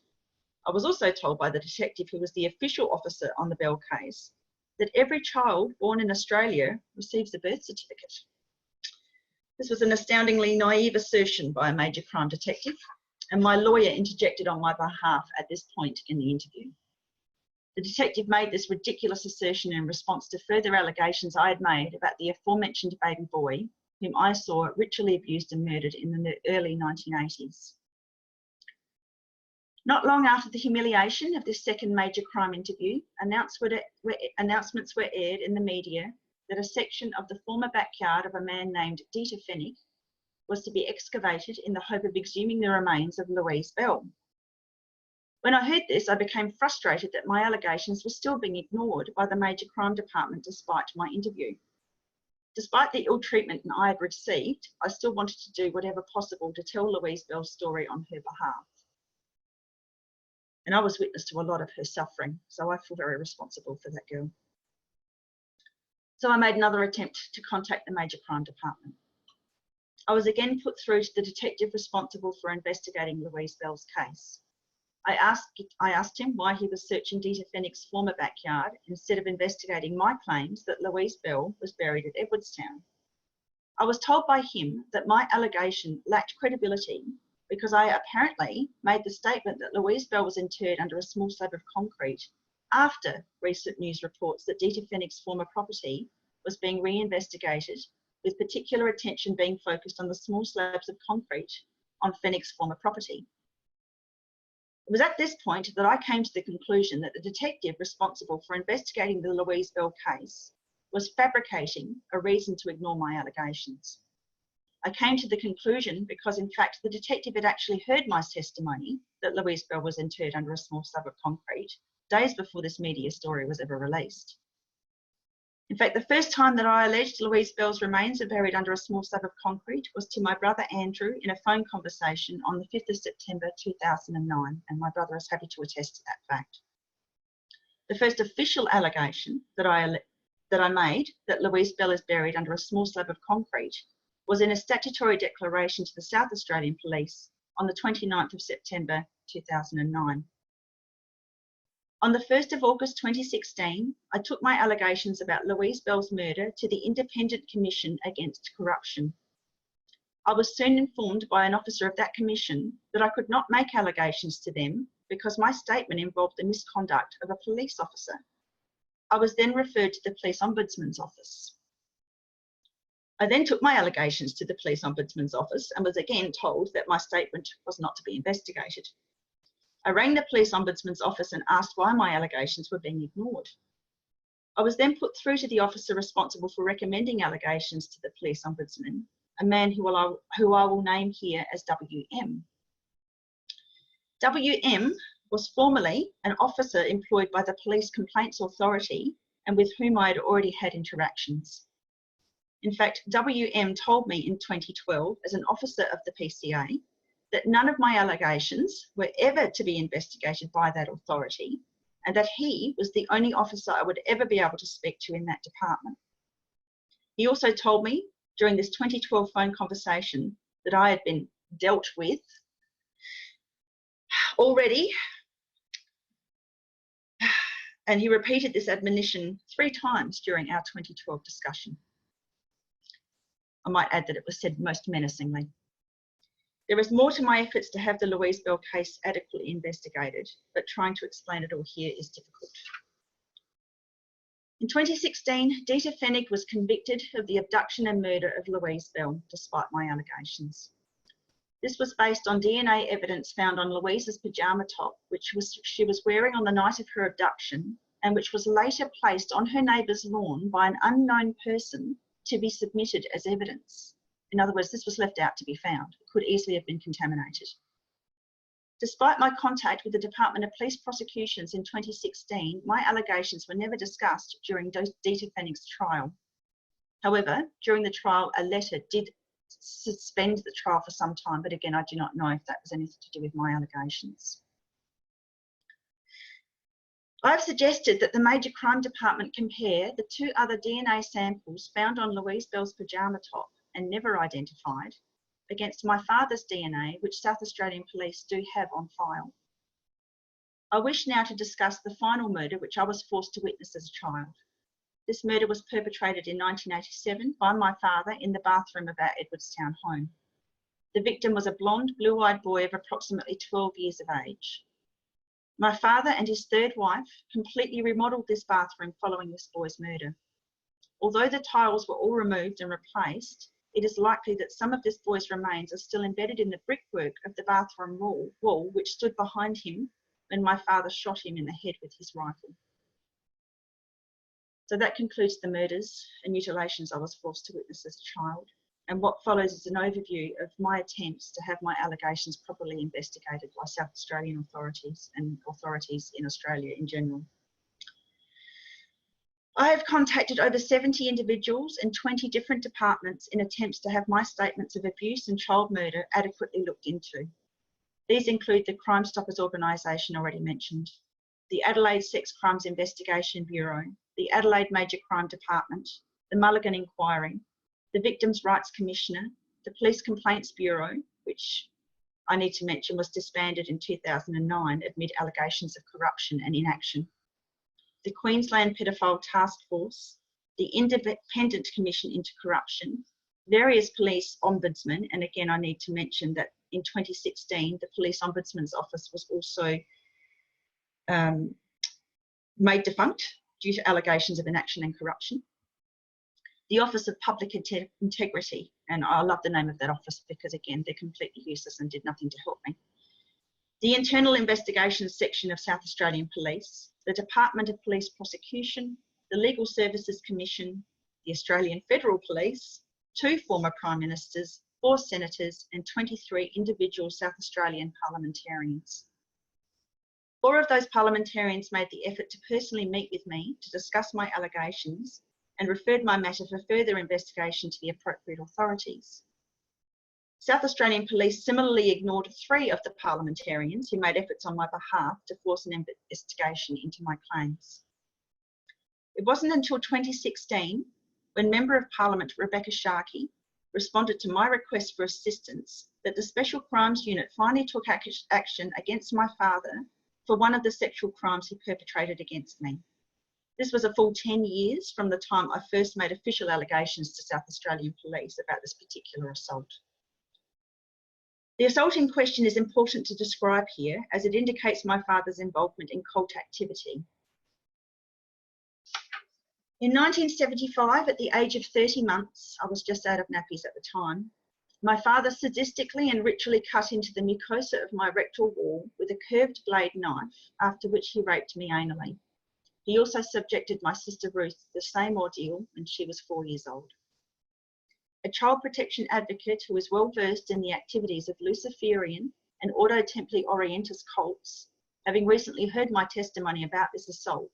I was also told by the detective who was the official officer on the Bell case that every child born in Australia receives a birth certificate. This was an astoundingly naive assertion by a major crime detective, and my lawyer interjected on my behalf at this point in the interview. The detective made this ridiculous assertion in response to further allegations I had made about the aforementioned baby boy, whom I saw ritually abused and murdered in the early 1980s. Not long after the humiliation of this second major crime interview, announcements were aired in the media that a section of the former backyard of a man named Dieter Fennick was to be excavated in the hope of exhuming the remains of Louise Bell. When I heard this, I became frustrated that my allegations were still being ignored by the Major Crime Department despite my interview. Despite the ill treatment I had received, I still wanted to do whatever possible to tell Louise Bell's story on her behalf. And I was witness to a lot of her suffering, so I feel very responsible for that girl. So I made another attempt to contact the Major Crime Department. I was again put through to the detective responsible for investigating Louise Bell's case. I asked him why he was searching Dieter Fennick's former backyard instead of investigating my claims that Louise Bell was buried at Edwardstown. I was told by him that my allegation lacked credibility because I apparently made the statement that Louise Bell was interred under a small slab of concrete after recent news reports that Dieter Fennick's former property was being reinvestigated, with particular attention being focused on the small slabs of concrete on Fennick's former property. It was at this point that I came to the conclusion that the detective responsible for investigating the Louise Bell case was fabricating a reason to ignore my allegations. I came to the conclusion because, in fact, the detective had actually heard my testimony that Louise Bell was interred under a small slab of concrete days before this media story was ever released. In fact, the first time that I alleged Louise Bell's remains are buried under a small slab of concrete was to my brother Andrew in a phone conversation on the 5th of September 2009, and my brother is happy to attest to that fact. The first official allegation that I made that Louise Bell is buried under a small slab of concrete was in a statutory declaration to the South Australian Police on the 29th of September 2009. On the 1st of August 2016, I took my allegations about Louise Bell's murder to the Independent Commission Against Corruption. I was soon informed by an officer of that commission that I could not make allegations to them because my statement involved the misconduct of a police officer. I was then referred to the Police Ombudsman's Office. I then took my allegations to the Police Ombudsman's Office and was again told that my statement was not to be investigated. I rang the Police Ombudsman's Office and asked why my allegations were being ignored. I was then put through to the officer responsible for recommending allegations to the Police Ombudsman, a man who I will name here as WM. WM was formerly an officer employed by the Police Complaints Authority and with whom I had already had interactions. In fact, WM told me in 2012, as an officer of the PCA, that none of my allegations were ever to be investigated by that authority and that he was the only officer I would ever be able to speak to in that department. He also told me during this 2012 phone conversation that I had been dealt with already. And he repeated this admonition 3 times during our 2012 discussion. I might add that it was said most menacingly. There is more to my efforts to have the Louise Bell case adequately investigated, but trying to explain it all here is difficult. In 2016, Dita Fennig was convicted of the abduction and murder of Louise Bell, despite my allegations. This was based on DNA evidence found on Louise's pyjama top, which she was wearing on the night of her abduction, and which was later placed on her neighbour's lawn by an unknown person to be submitted as evidence. In other words, this was left out to be found. It could easily have been contaminated. Despite my contact with the Department of Police Prosecutions in 2016, my allegations were never discussed during Dita Fennig's trial. However, during the trial, a letter did suspend the trial for some time, but again, I do not know if that was anything to do with my allegations. I've suggested that the Major Crime Department compare the 2 other DNA samples found on Louise Bell's pyjama top and never identified against my father's DNA, which South Australian Police do have on file. I wish now to discuss the final murder which I was forced to witness as a child. This murder was perpetrated in 1987 by my father in the bathroom of our Edwardstown home. The victim was a blonde, blue-eyed boy of approximately 12 years of age. My father and his 3rd wife completely remodelled this bathroom following this boy's murder. Although the tiles were all removed and replaced, it is likely that some of this boy's remains are still embedded in the brickwork of the bathroom wall which stood behind him when my father shot him in the head with his rifle. So that concludes the murders and mutilations I was forced to witness as a child. And what follows is an overview of my attempts to have my allegations properly investigated by South Australian authorities and authorities in Australia in general. I have contacted over 70 individuals and 20 different departments in attempts to have my statements of abuse and child murder adequately looked into. These include the Crime Stoppers organisation already mentioned, the Adelaide Sex Crimes Investigation Bureau, the Adelaide Major Crime Department, the Mulligan Inquiry, the Victims' Rights Commissioner, the Police Complaints Bureau, which I need to mention was disbanded in 2009 amid allegations of corruption and inaction, the Queensland Paedophile Task Force, the Independent Commission into Corruption, various police ombudsmen, and again I need to mention that in 2016 the Police Ombudsman's Office was also made defunct due to allegations of inaction and corruption. The Office of Public Integrity, and I love the name of that office because again they're completely useless and did nothing to help me. The Internal Investigations Section of South Australian Police, the Department of Police Prosecution, the Legal Services Commission, the Australian Federal Police, 2 former Prime Ministers, 4 Senators and 23 individual South Australian parliamentarians. 4 of those parliamentarians made the effort to personally meet with me to discuss my allegations and referred my matter for further investigation to the appropriate authorities. South Australian Police similarly ignored 3 of the parliamentarians who made efforts on my behalf to force an investigation into my claims. It wasn't until 2016 when Member of Parliament Rebecca Sharkey responded to my request for assistance that the Special Crimes Unit finally took action against my father for one of the sexual crimes he perpetrated against me. This was a full 10 years from the time I first made official allegations to South Australian Police about this particular assault. The assault in question is important to describe here as it indicates my father's involvement in cult activity. In 1975, at the age of 30 months, I was just out of nappies at the time, my father sadistically and ritually cut into the mucosa of my rectal wall with a curved blade knife, after which he raped me anally. He also subjected my sister Ruth to the same ordeal when she was 4 years old. A child protection advocate who is well versed in the activities of Luciferian and Ordo Templi Orientis cults, having recently heard my testimony about this assault,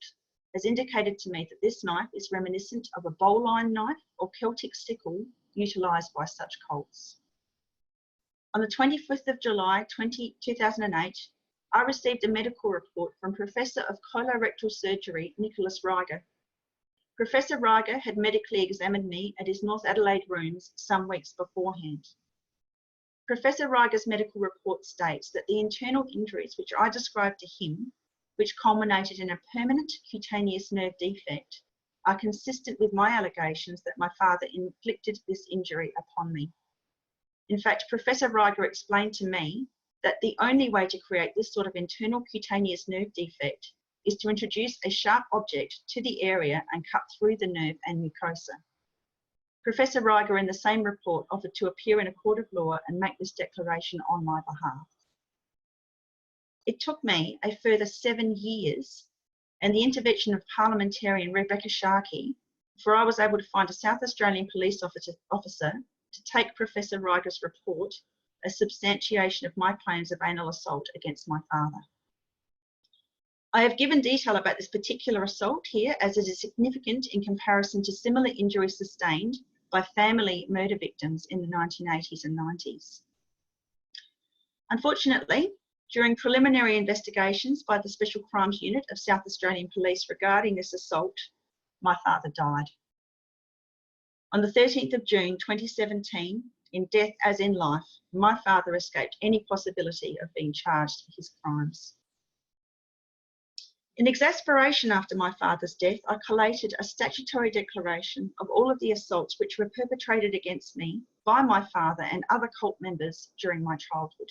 has indicated to me that this knife is reminiscent of a bowline knife or Celtic sickle utilised by such cults. On the 25th of July 2008, I received a medical report from Professor of Colorectal Surgery, Nicholas Reiger. Professor Reiger had medically examined me at his North Adelaide rooms some weeks beforehand. Professor Reiger's medical report states that the internal injuries which I described to him, which culminated in a permanent cutaneous nerve defect, are consistent with my allegations that my father inflicted this injury upon me. In fact, Professor Reiger explained to me that the only way to create this sort of internal cutaneous nerve defect is to introduce a sharp object to the area and cut through the nerve and mucosa. Professor Reiger in the same report offered to appear in a court of law and make this declaration on my behalf. It took me a further 7 years and the intervention of parliamentarian Rebecca Sharkey before I was able to find a South Australian police officer to take Professor Reiger's report as substantiation of my claims of anal assault against my father. I have given detail about this particular assault here as it is significant in comparison to similar injuries sustained by family murder victims in the 1980s and 90s. Unfortunately, during preliminary investigations by the Special Crimes Unit of South Australian Police regarding this assault, my father died. On the 13th of June 2017, in death as in life, my father escaped any possibility of being charged for his crimes. In exasperation after my father's death, I collated a statutory declaration of all of the assaults which were perpetrated against me by my father and other cult members during my childhood.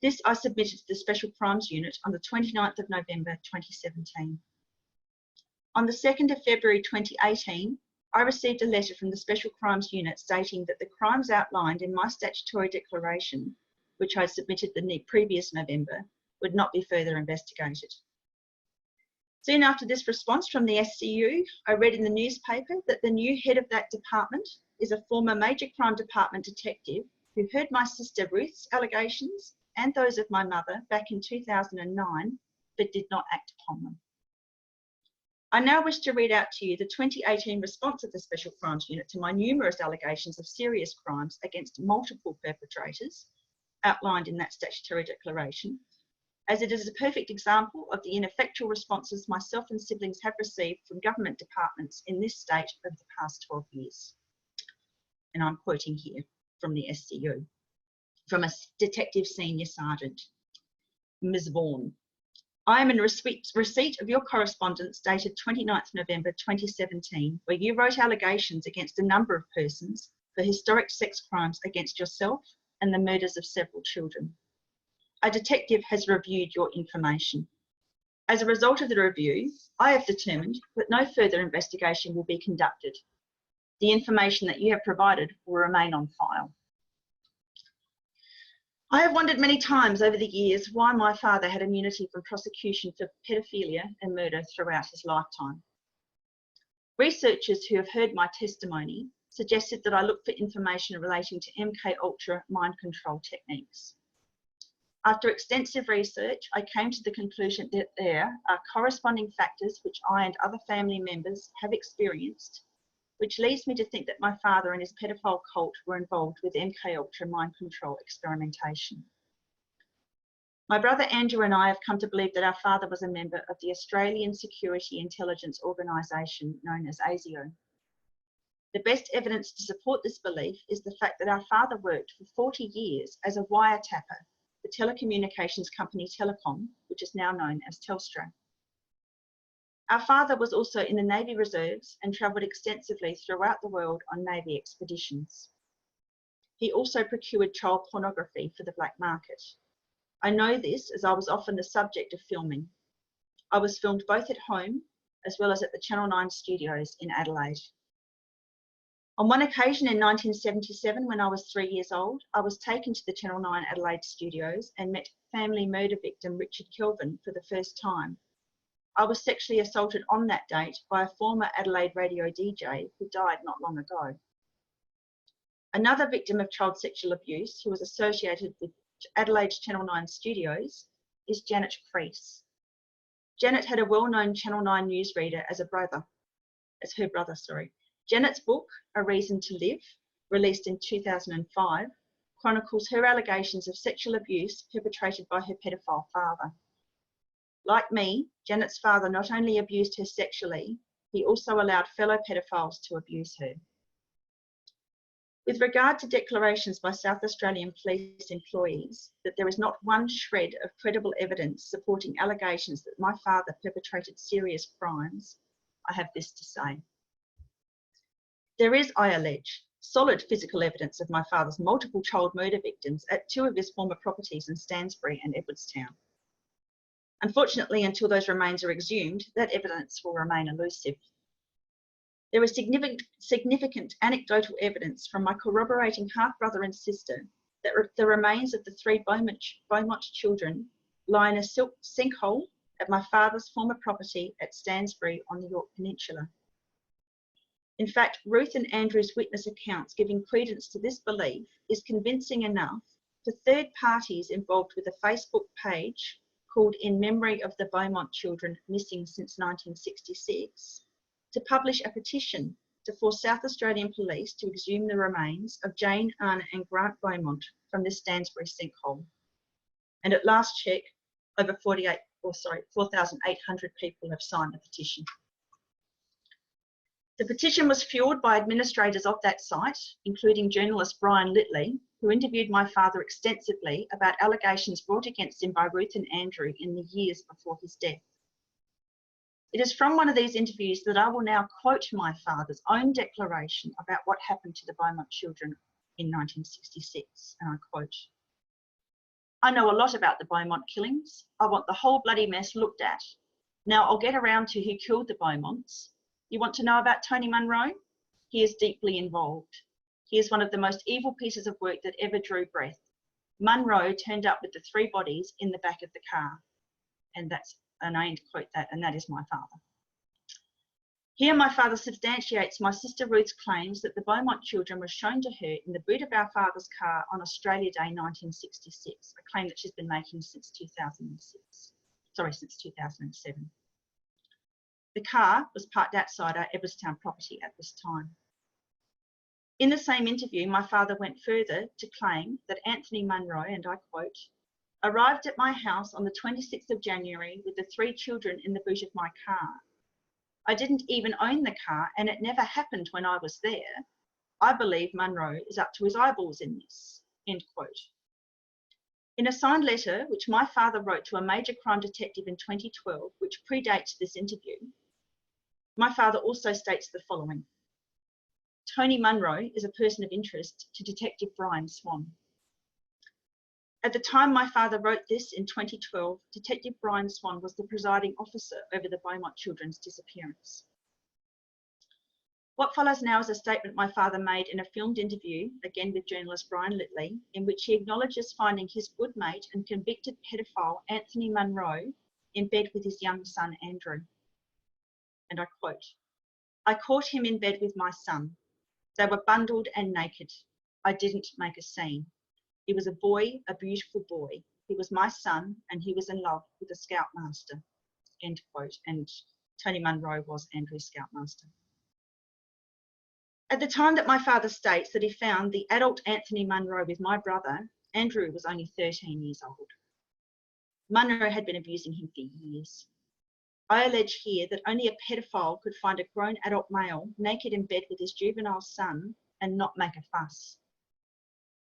This I submitted to the Special Crimes Unit on the 29th of November 2017. On the 2nd of February 2018, I received a letter from the Special Crimes Unit stating that the crimes outlined in my statutory declaration, which I submitted the previous November, would not be further investigated. Soon after this response from the SCU, I read in the newspaper that the new head of that department is a former Major Crime Department detective who heard my sister Ruth's allegations and those of my mother back in 2009, but did not act upon them. I now wish to read out to you the 2018 response of the Special Crimes Unit to my numerous allegations of serious crimes against multiple perpetrators outlined in that statutory declaration, as it is a perfect example of the ineffectual responses myself and siblings have received from government departments in this state over the past 12 years. And I'm quoting here from the SCU, from a Detective Senior Sergeant. Ms. Vaughan, I am in receipt of your correspondence dated 29th November 2017, where you wrote allegations against a number of persons for historic sex crimes against yourself and the murders of several children. A detective has reviewed your information. As a result of the review, I have determined that no further investigation will be conducted. The information that you have provided will remain on file. I have wondered many times over the years why my father had immunity from prosecution for paedophilia and murder throughout his lifetime. Researchers who have heard my testimony suggested that I look for information relating to MK-Ultra mind control techniques. After extensive research, I came to the conclusion that there are corresponding factors which I and other family members have experienced, which leads me to think that my father and his pedophile cult were involved with MK-Ultra mind control experimentation. My brother Andrew and I have come to believe that our father was a member of the Australian Security Intelligence Organisation known as ASIO. The best evidence to support this belief is the fact that our father worked for 40 years as a wiretapper for telecommunications company Telecom, which is now known as Telstra. Our father was also in the Navy Reserves and travelled extensively throughout the world on Navy expeditions. He also procured child pornography for the black market. I know this as I was often the subject of filming. I was filmed both at home as well as at the Channel 9 studios in Adelaide. On one occasion in 1977, when I was 3 years old, I was taken to the Channel 9 Adelaide studios and met family murder victim Richard Kelvin for the first time. I was sexually assaulted on that date by a former Adelaide radio DJ who died not long ago. Another victim of child sexual abuse who was associated with Adelaide's Channel 9 studios is Janet Priest. Janet had a well-known Channel 9 newsreader as her brother. Janet's book, A Reason to Live, released in 2005, chronicles her allegations of sexual abuse perpetrated by her pedophile father. Like me, Janet's father not only abused her sexually, he also allowed fellow pedophiles to abuse her. With regard to declarations by South Australian police employees that there is not one shred of credible evidence supporting allegations that my father perpetrated serious crimes, I have this to say. There is, I allege, solid physical evidence of my father's multiple child murder victims at 2 of his former properties in Stansbury and Edwardstown. Unfortunately, until those remains are exhumed, that evidence will remain elusive. There is significant anecdotal evidence from my corroborating half-brother and sister that the remains of the 3 Beaumont children lie in a sinkhole at my father's former property at Stansbury on the Yorke Peninsula. In fact, Ruth and Andrew's witness accounts giving credence to this belief is convincing enough for third parties involved with a Facebook page called In Memory of the Beaumont Children Missing Since 1966 to publish a petition to force South Australian Police to exhume the remains of Jane, Anna and Grant Beaumont from this Stansbury sinkhole. And at last check, over 4,800 people have signed the petition. The petition was fuelled by administrators of that site, including journalist Brian Litley, who interviewed my father extensively about allegations brought against him by Ruth and Andrew in the years before his death. It is from one of these interviews that I will now quote my father's own declaration about what happened to the Beaumont children in 1966, and I quote, "I know a lot about the Beaumont killings. I want the whole bloody mess looked at. Now I'll get around to who killed the Beaumonts. You want to know about Tony Munro? He is deeply involved. He is one of the most evil pieces of work that ever drew breath. Munro turned up with the 3 bodies in the back of the car." And I quote that, and that is my father. Here my father substantiates my sister Ruth's claims that the Beaumont children were shown to her in the boot of our father's car on Australia Day 1966, a claim that she's been making since 2007. The car was parked outside our Edwardstown property at this time. In the same interview, my father went further to claim that Anthony Munro, and I quote, "arrived at my house on the 26th of January with the 3 children in the boot of my car. I didn't even own the car and it never happened when I was there. I believe Munro is up to his eyeballs in this," end quote. In a signed letter, which my father wrote to a major crime detective in 2012, which predates this interview, my father also states the following: "Tony Munro is a person of interest to Detective Brian Swan." At the time my father wrote this in 2012, Detective Brian Swan was the presiding officer over the Beaumont children's disappearance. What follows now is a statement my father made in a filmed interview, again with journalist Brian Litley, in which he acknowledges finding his good mate and convicted pedophile Anthony Munro in bed with his young son Andrew. And I quote, "I caught him in bed with my son. They were bundled and naked. I didn't make a scene. He was a boy, a beautiful boy. He was my son and he was in love with a scoutmaster," end quote. And Tony Munro was Andrew's scoutmaster. At the time that my father states that he found the adult Anthony Munro with my brother, Andrew was only 13 years old. Munro had been abusing him for years. I allege here that only a pedophile could find a grown adult male naked in bed with his juvenile son and not make a fuss.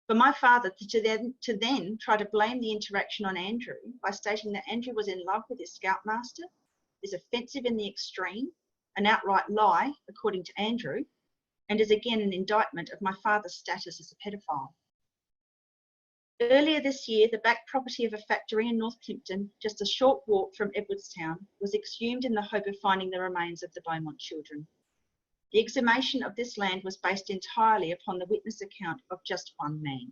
For my father to then try to blame the interaction on Andrew by stating that Andrew was in love with his scoutmaster is offensive in the extreme, an outright lie, according to Andrew, and is again an indictment of my father's status as a pedophile. Earlier this year, the back property of a factory in North Plympton, just a short walk from Edwardstown, was exhumed in the hope of finding the remains of the Beaumont children. The exhumation of this land was based entirely upon the witness account of just one man.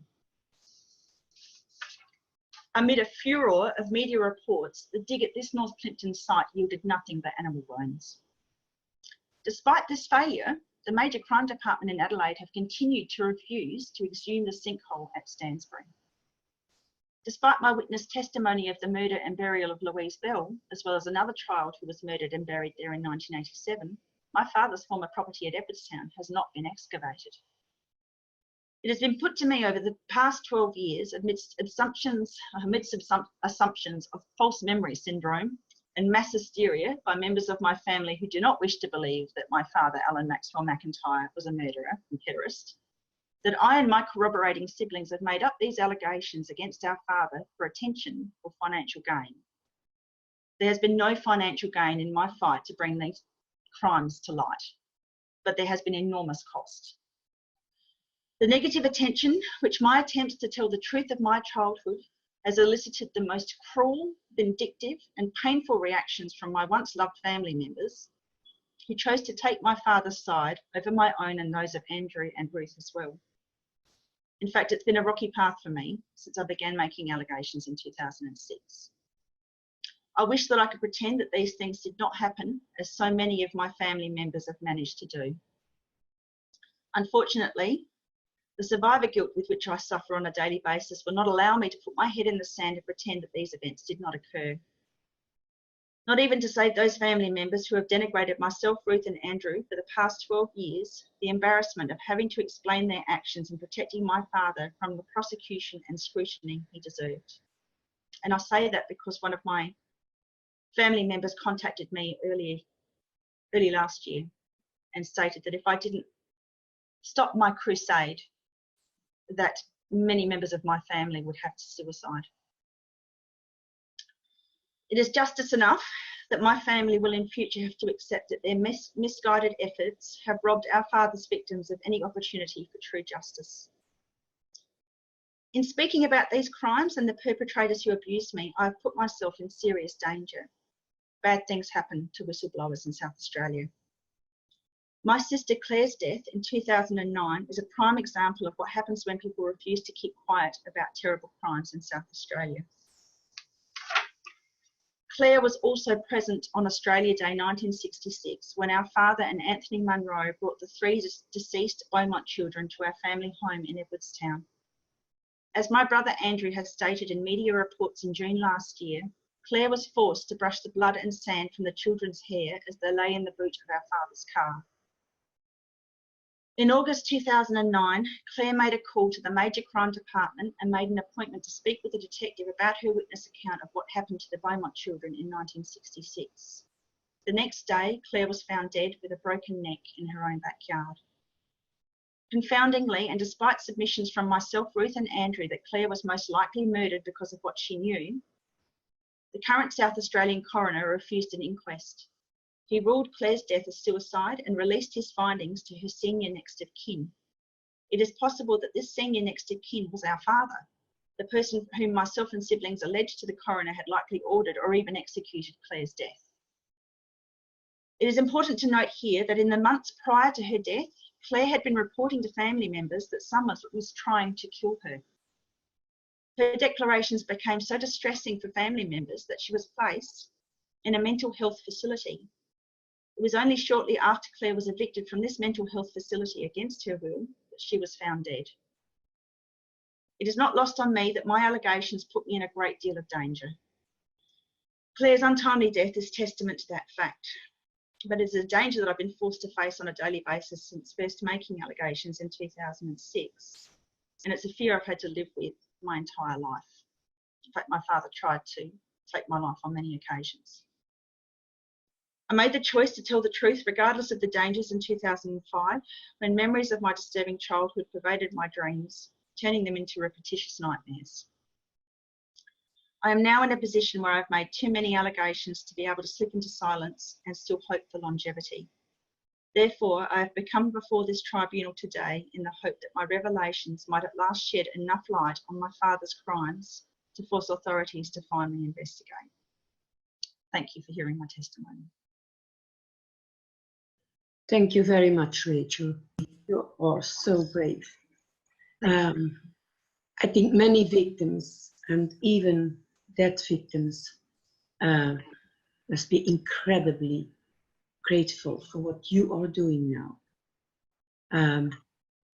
Amid a furor of media reports, the dig at this North Plympton site yielded nothing but animal bones. Despite this failure, the Major Crime Department in Adelaide have continued to refuse to exhume the sinkhole at Stansbury. Despite my witness testimony of the murder and burial of Louise Bell, as well as another child who was murdered and buried there in 1987, my father's former property at Edwardstown has not been excavated. It has been put to me over the past 12 years amidst assumptions of false memory syndrome and mass hysteria by members of my family who do not wish to believe that my father, Alan Maxwell McIntyre, was a murderer and terrorist, that I and my corroborating siblings have made up these allegations against our father for attention or financial gain. There has been no financial gain in my fight to bring these crimes to light, but there has been enormous cost. The negative attention which my attempts to tell the truth of my childhood has elicited the most cruel, vindictive and painful reactions from my once loved family members, who chose to take my father's side over my own and those of Andrew and Ruth as well. In fact, it's been a rocky path for me since I began making allegations in 2006. I wish that I could pretend that these things did not happen, as so many of my family members have managed to do. Unfortunately, the survivor guilt with which I suffer on a daily basis will not allow me to put my head in the sand and pretend that these events did not occur. Not even to save those family members who have denigrated myself, Ruth and Andrew for the past 12 years, the embarrassment of having to explain their actions in protecting my father from the prosecution and scrutiny he deserved. And I say that because one of my family members contacted me early last year and stated that if I didn't stop my crusade, that many members of my family would have to suicide. It is justice enough that my family will in future have to accept that their misguided efforts have robbed our father's victims of any opportunity for true justice. In speaking about these crimes and the perpetrators who abused me, I have put myself in serious danger. Bad things happen to whistleblowers in South Australia. My sister Claire's death in 2009 is a prime example of what happens when people refuse to keep quiet about terrible crimes in South Australia. Claire was also present on Australia Day 1966 when our father and Anthony Munro brought the 3 deceased Beaumont children to our family home in Edwardstown. As my brother Andrew has stated in media reports in June last year, Claire was forced to brush the blood and sand from the children's hair as they lay in the boot of our father's car. In August 2009, Claire made a call to the Major Crime Department and made an appointment to speak with a detective about her witness account of what happened to the Beaumont children in 1966. The next day, Claire was found dead with a broken neck in her own backyard. Confoundingly, and despite submissions from myself, Ruth and Andrew that Claire was most likely murdered because of what she knew, the current South Australian coroner refused an inquest. He ruled Claire's death as suicide and released his findings to her senior next of kin. It is possible that this senior next of kin was our father, the person whom myself and siblings alleged to the coroner had likely ordered or even executed Claire's death. It is important to note here that in the months prior to her death, Claire had been reporting to family members that someone was trying to kill her. Her declarations became so distressing for family members that she was placed in a mental health facility. It was only shortly after Claire was evicted from this mental health facility against her will that she was found dead. It is not lost on me that my allegations put me in a great deal of danger. Claire's untimely death is testament to that fact, but it is a danger that I've been forced to face on a daily basis since first making allegations in 2006, and it's a fear I've had to live with my entire life. In fact, my father tried to take my life on many occasions. I made the choice to tell the truth regardless of the dangers in 2005, when memories of my disturbing childhood pervaded my dreams, turning them into repetitious nightmares. I am now in a position where I've made too many allegations to be able to slip into silence and still hope for longevity. Therefore, I have become before this tribunal today in the hope that my revelations might at last shed enough light on my father's crimes to force authorities to finally investigate. Thank you for hearing my testimony. Thank you very much, Rachel. You are so brave. I think many victims and even dead victims must be incredibly grateful for what you are doing now.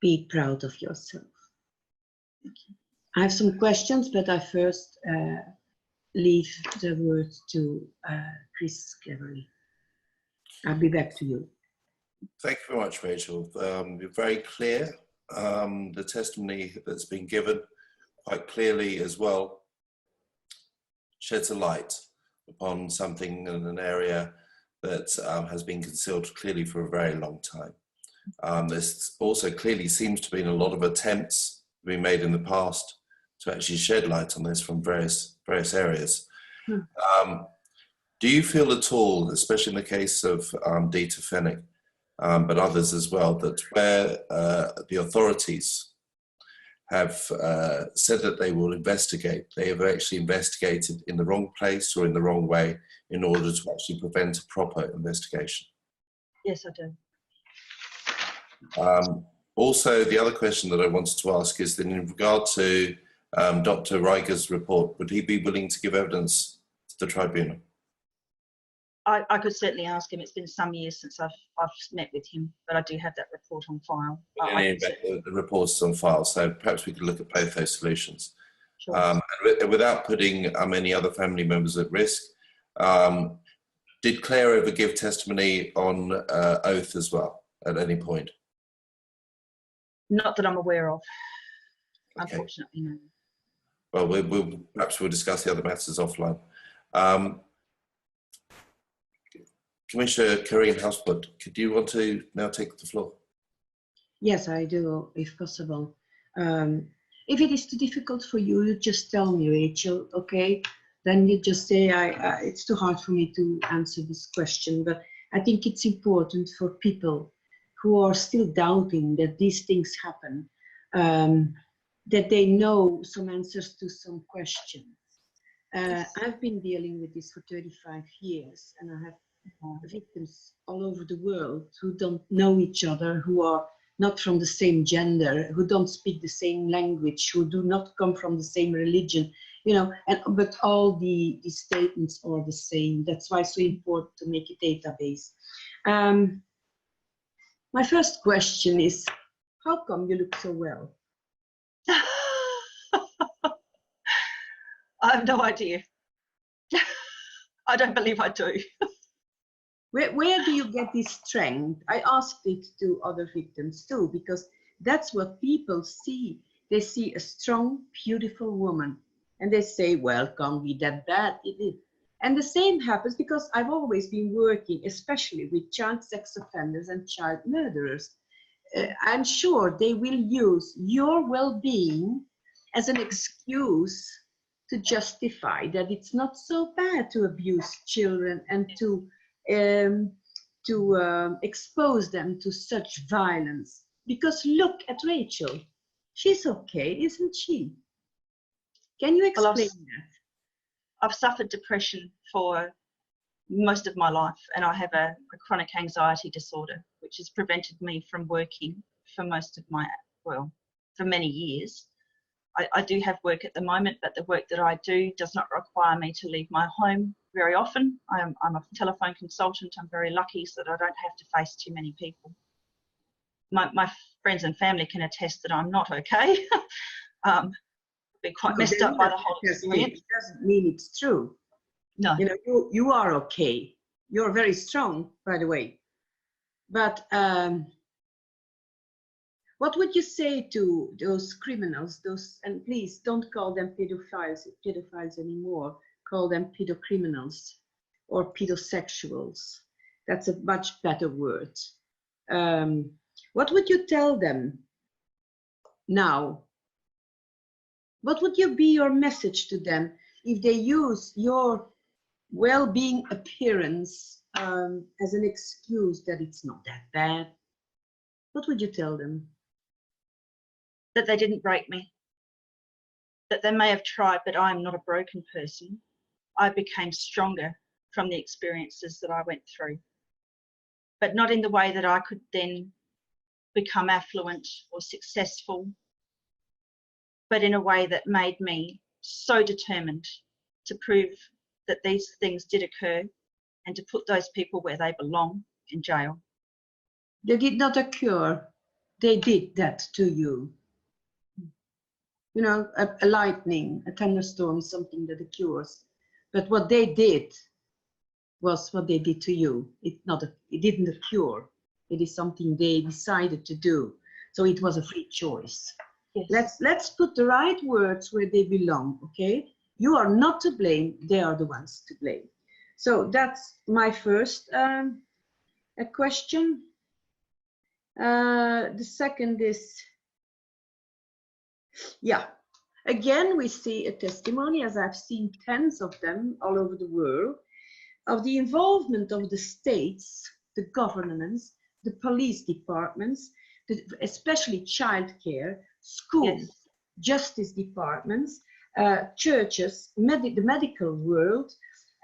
Be proud of yourself. Thank you. I have some questions, but I first leave the word to Chris Cleverly. I'll be back to you. Thank you very much, Rachel. You're very clear. The testimony that's been given quite clearly as well sheds a light upon something in an area that has been concealed clearly for a very long time. There's also clearly seems to be a lot of attempts being made in the past to actually shed light on this from various areas. Do you feel at all, especially in the case of Dieter Pfennig, but others as well, that where the authorities have said that they will investigate, they have actually investigated in the wrong place or in the wrong way in order to actually prevent a proper investigation? Yes, I do. Also, the other question that I wanted to ask is that in regard to Dr. Reiger's report, would he be willing to give evidence to the tribunal? I could certainly ask him. It's been some years since I've met with him, but I do have that report on file. The report's on file, so perhaps we could look at both those solutions. Sure. And without putting any other family members at risk, did Claire ever give testimony on oath as well at any point? Not that I'm aware of. Okay. Unfortunately, no. Well, perhaps we'll discuss the other matters offline. Commissioner Karine Hausbut, could you want to now take the floor? Yes, I do, if possible. If it is too difficult for you, you just tell me, Rachel, okay? Then you just say, it's too hard for me to answer this question, but I think it's important for people who are still doubting that these things happen, that they know some answers to some questions. I've been dealing with this for 35 years, and I have victims all over the world who don't know each other, who are not from the same gender, who don't speak the same language, who do not come from the same religion, you know, but all the statements are the same. That's why it's so important to make a database. My first question is, how come you look so well? I have no idea. I don't believe I do. Where do you get this strength? I asked it to other victims too, because that's what people see. They see a strong, beautiful woman, and they say, well, can't be that bad. It is. And the same happens because I've always been working, especially with child sex offenders and child murderers. I'm sure they will use your well-being as an excuse to justify that it's not so bad to abuse children and to expose them to such violence. Because look at Rachel. She's okay, isn't she? Can you explain that? I've suffered depression for most of my life, and I have a chronic anxiety disorder, which has prevented me from working for most of my, well, for many years. I do have work at the moment, but the work that I do does not require me to leave my home very often. I'm a telephone consultant. I'm very lucky so that I don't have to face too many people. My friends and family can attest that I'm not okay. I've been quite messed up by the whole experience. It doesn't mean it's true. No. You know, you are okay. You're very strong, by the way. But what would you say to those criminals, and please don't call them pedophiles anymore, call them pedocriminals or pedosexuals. That's a much better word. What would you tell them now? What would be your message to them if they use your well-being appearance as an excuse that it's not that bad? What would you tell them? That they didn't break me. That they may have tried, but I am not a broken person. I became stronger from the experiences that I went through, but not in the way that I could then become affluent or successful, but in a way that made me so determined to prove that these things did occur and to put those people where they belong, in jail. They did not occur. They did that to you. You know, a lightning, a thunderstorm is something that occurs. But what they did was what they did to you. It didn't occur. It is something they decided to do. So it was a free choice. Yes. Let's put the right words where they belong, okay? You are not to blame. They are the ones to blame. So that's my first question. The second is, yeah, again, we see a testimony, as I've seen tens of them all over the world, of the involvement of the states, the governments, the police departments, especially childcare, schools, Yes. justice departments, churches, the medical world.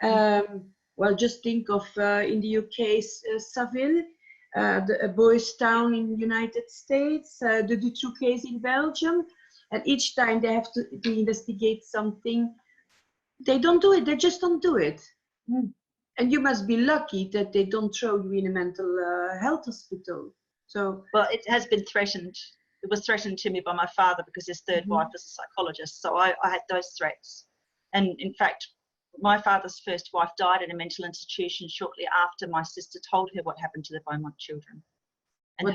Well, just think of in the UK, Saville, the boys' town in the United States, the Dutroux case in Belgium, and each time they have to investigate something, they don't do it. They just don't do it. And you must be lucky that they don't throw you in a mental health hospital. So, well, it has been threatened. It was threatened to me by my father because his third wife was a psychologist. So I had those threats. And in fact, my father's first wife died in a mental institution shortly after my sister told her what happened to the Beaumont children. And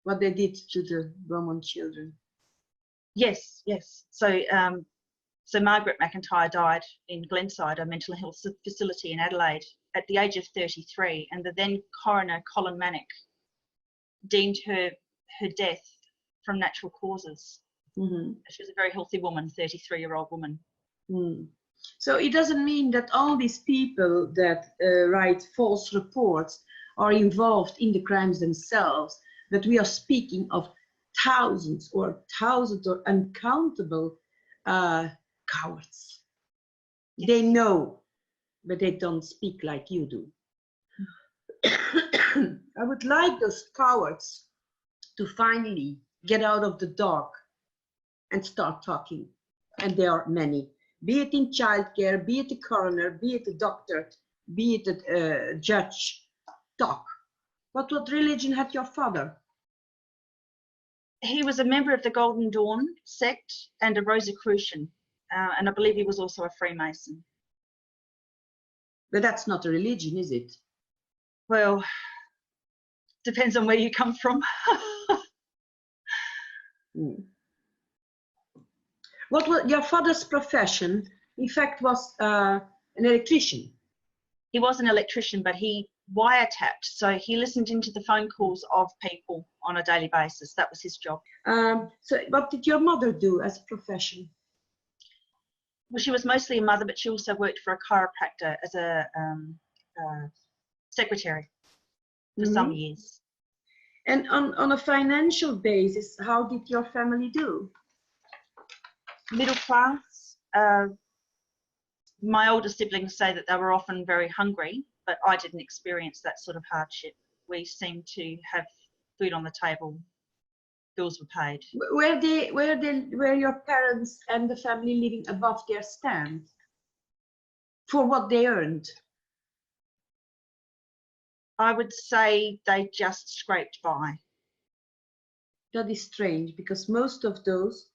what they did to the Beaumont children. Yes, yes. So Margaret McIntyre died in Glenside, a mental health facility in Adelaide, at the age of 33, and the then coroner, Colin Manick, deemed her death from natural causes. She was a very healthy woman, 33-year-old woman. So it doesn't mean that all these people that write false reports are involved in the crimes themselves, but we are speaking of thousands or uncountable cowards. Yes. They know, but they don't speak like you do. I would like those cowards to finally get out of the dark and start talking. And there are many, be it in childcare, be it the coroner, be it the doctor, be it the judge. Talk. What religion had your father? He was a member of the Golden Dawn sect and a Rosicrucian, and I believe he was also a Freemason. But that's not a religion, is it? Well, depends on where you come from. What was your father's profession? In fact, was an electrician. He was an electrician, but he wiretapped, so he listened into the phone calls of people on a daily basis. That was his job. So what did your mother do as a profession? Well, she was mostly a mother, but she also worked for a chiropractor as a secretary for some years. And on a financial basis, how did your family do? Middle class. My older siblings say that they were often very hungry, but I didn't experience that sort of hardship. We seemed to have food on the table, bills were paid. Were your parents and the family living above their stand for what they earned? I would say they just scraped by. That is strange, because most of those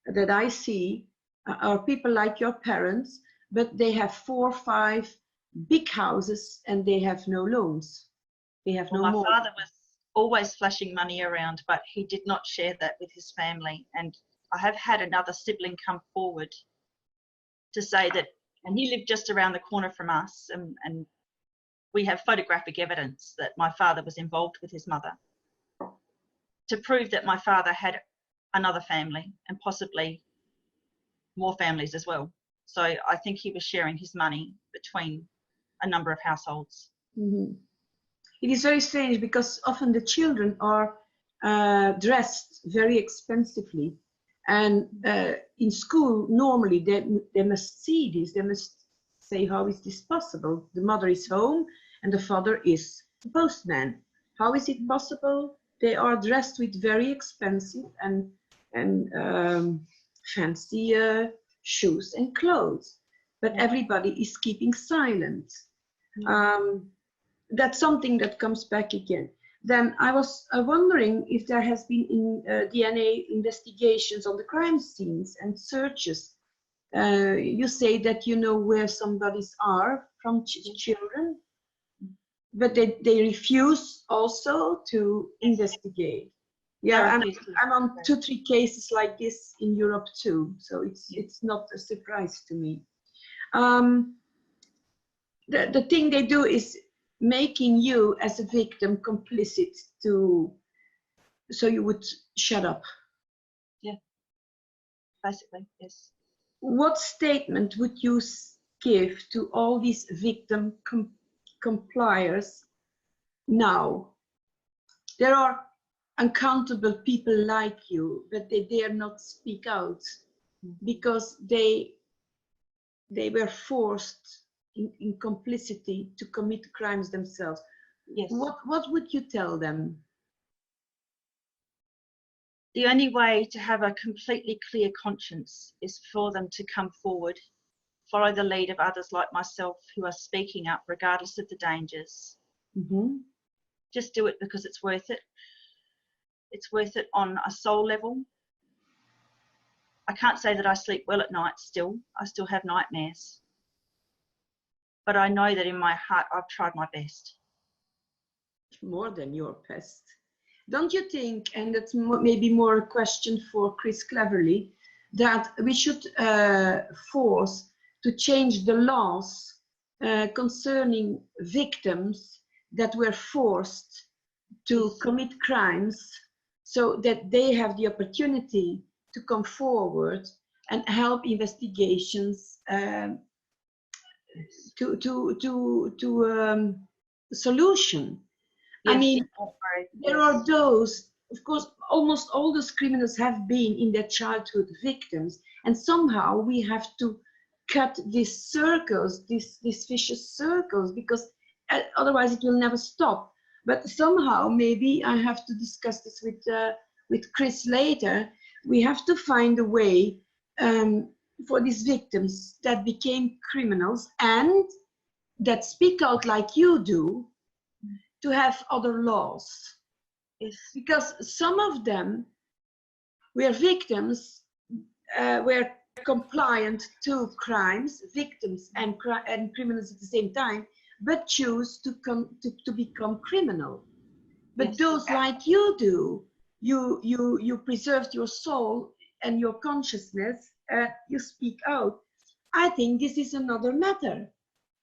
that I see are people like your parents, but they have 4 or 5 big houses and they have no loans. They have no more. My father was always flashing money around, but he did not share that with his family. And I have had another sibling come forward to say that, and he lived just around the corner from us, and we have photographic evidence that my father was involved with his mother, to prove that my father had another family and possibly more families as well. So I think he was sharing his money between a number of households. It is very strange, because often the children are dressed very expensively, and in school normally they must see this. They must say, how is this possible? The mother is home and the father is the postman. How is it possible? They are dressed with very expensive and fancy shoes and clothes, but everybody is keeping silent. That's something that comes back again. Then I was wondering if there has been DNA investigations on the crime scenes and searches. You say that you know where somebody's are from children, but they refuse also to investigate. Yeah, I'm on 2-3 cases like this in Europe too, so it's not a surprise to me. The thing they do is making you as a victim complicit to so you would shut up. Yeah, basically, yes. What statement would you give to all these victim compliers now? There are uncountable people like you, but they dare not speak out because they were forced in complicity to commit crimes themselves. Yes. What would you tell them? The only way to have a completely clear conscience is for them to come forward, follow the lead of others like myself who are speaking up regardless of the dangers. Mm-hmm. Just do it because it's worth it. It's worth it on a soul level. I can't say that I sleep well at night still. I still have nightmares. But I know that in my heart I've tried my best. More than your best. Don't you think, and that's maybe more a question for Chris Cleverly, that we should force to change the laws concerning victims that were forced to commit crimes, so that they have the opportunity to come forward and help investigations to solution. Yes, I mean, there are those, of course, almost all those criminals have been in their childhood victims, and somehow we have to cut these circles, these vicious circles, because otherwise it will never stop. But somehow, maybe I have to discuss this with Chris later. We have to find a way for these victims that became criminals and that speak out like you do, to have other laws. yes. Because some of them were victims, were compliant to crimes, victims and criminals at the same time, but choose to become criminal. But Yes. those like you do, you preserved your soul and your consciousness, you speak out. I think this is another matter.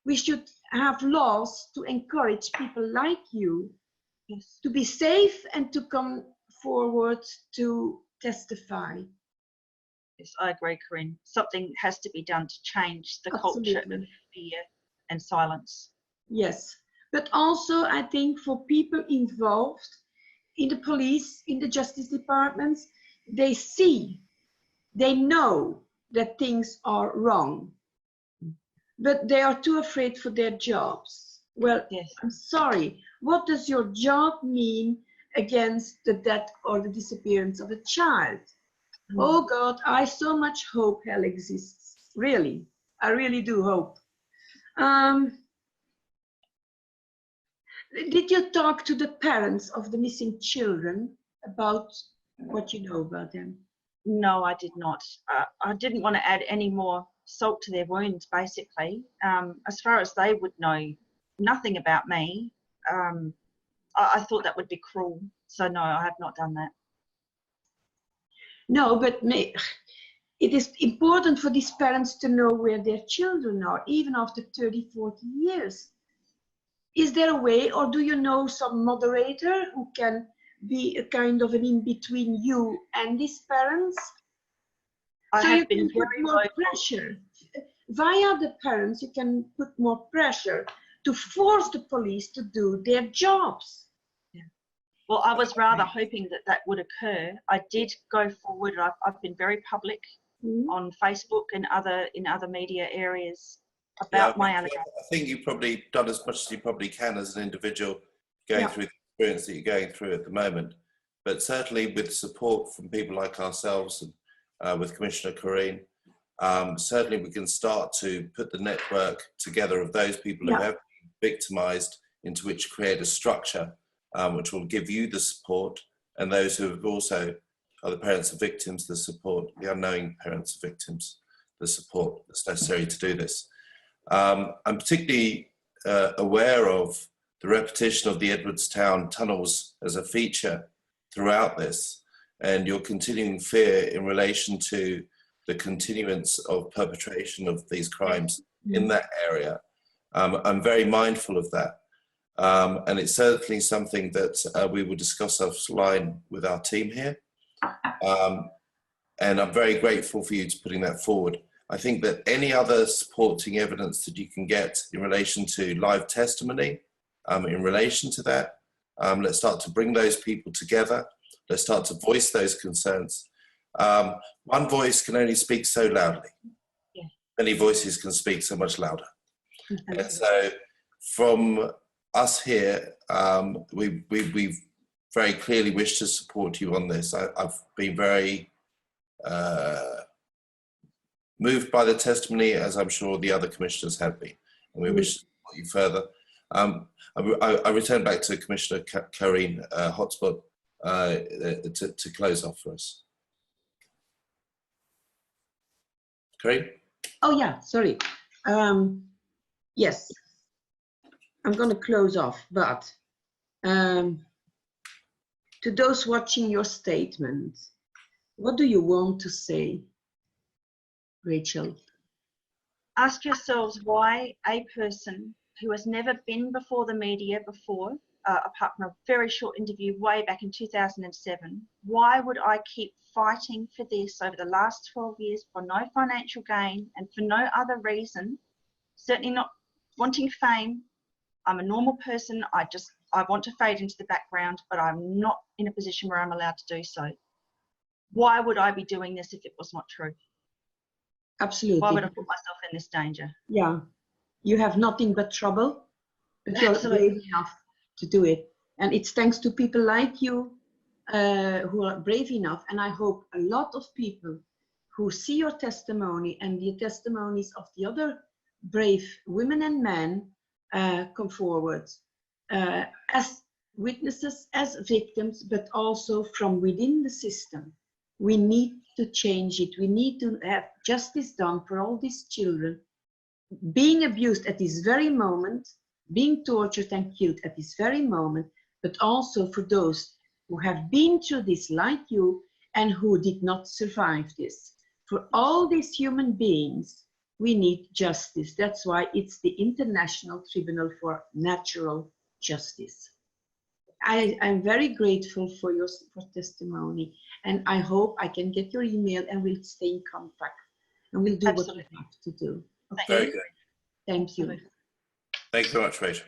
We should have laws to encourage people like you, Yes. to be safe and to come forward to testify. Yes, I agree, Corinne. Something has to be done to change the culture of fear and silence. Yes, but also I think for people involved in the police, in the justice departments, they know that things are wrong, but they are too afraid for their jobs. Well, yes. I'm sorry, what does your job mean against the death or the disappearance of a child? Oh God, I so much hope hell exists. Really, I really do hope. Did you talk to the parents of the missing children about what you know about them? No, I did not. I didn't want to add any more salt to their wounds, basically. As far as they would know nothing about me, I thought that would be cruel. So no, I have not done that. No, but it is important for these parents to know where their children are, even after 30, 40 years. Is there a way, or do you know some moderator who can be a kind of an in-between you and these parents? I so have you been can put very more pressure. Via the parents, you can put more pressure to force the police to do their jobs. Well, I was rather hoping that that would occur. I did go forward. I've been very public on Facebook and in other media areas about my allegations. I think you've probably done as much as you probably can as an individual going through the experience that you're going through at the moment. But certainly with support from people like ourselves and with Commissioner Corinne, certainly we can start to put the network together of those people who have been victimised, into which create a structure which will give you the support, and those who have also are the parents of victims, the support, the unknowing parents of victims, the support that's necessary to do this. I'm particularly aware of the repetition of the Edwardstown tunnels as a feature throughout this, and your continuing fear in relation to the continuance of perpetration of these crimes in that area. I'm very mindful of that. And it's certainly something that we will discuss offline with our team here. And I'm very grateful for you to putting that forward. I think that any other supporting evidence that you can get in relation to live testimony, in relation to that, let's start to bring those people together. Let's start to voice those concerns. One voice can only speak so loudly. Yeah. Many voices can speak so much louder. And so from us here, we very clearly wish to support you on this. I've been very moved by the testimony, as I'm sure the other commissioners have been, and we wish to support you further. I return back to Commissioner Karine Hotspot to close off for us. Karine? Oh yeah, sorry. Yes, I'm going to close off, but to those watching your statement, what do you want to say, Rachel? Ask yourselves why a person who has never been before the media before, apart from a very short interview way back in 2007, why would I keep fighting for this over the last 12 years for no financial gain and for no other reason, certainly not wanting fame. I'm a normal person. I want to fade into the background, but I'm not in a position where I'm allowed to do so. Why would I be doing this if it was not true? Absolutely. Why would I put myself in this danger? Yeah, you have nothing but trouble, but you're brave enough to do it. And it's thanks to people like you who are brave enough. And I hope a lot of people who see your testimony and the testimonies of the other brave women and men come forward as witnesses, as victims, but also from within the system. We need to change it. We need to have justice done for all these children being abused at this very moment, being tortured and killed at this very moment, but also for those who have been through this like you and who did not survive this. For all these human beings, we need justice. That's why it's the International Tribunal for Natural Justice. I'm very grateful for your testimony, and I hope I can get your email and we'll stay in contact and we'll do what we have to do. Okay? Very good. Thank you. Absolutely. Thank you very much, Rachel.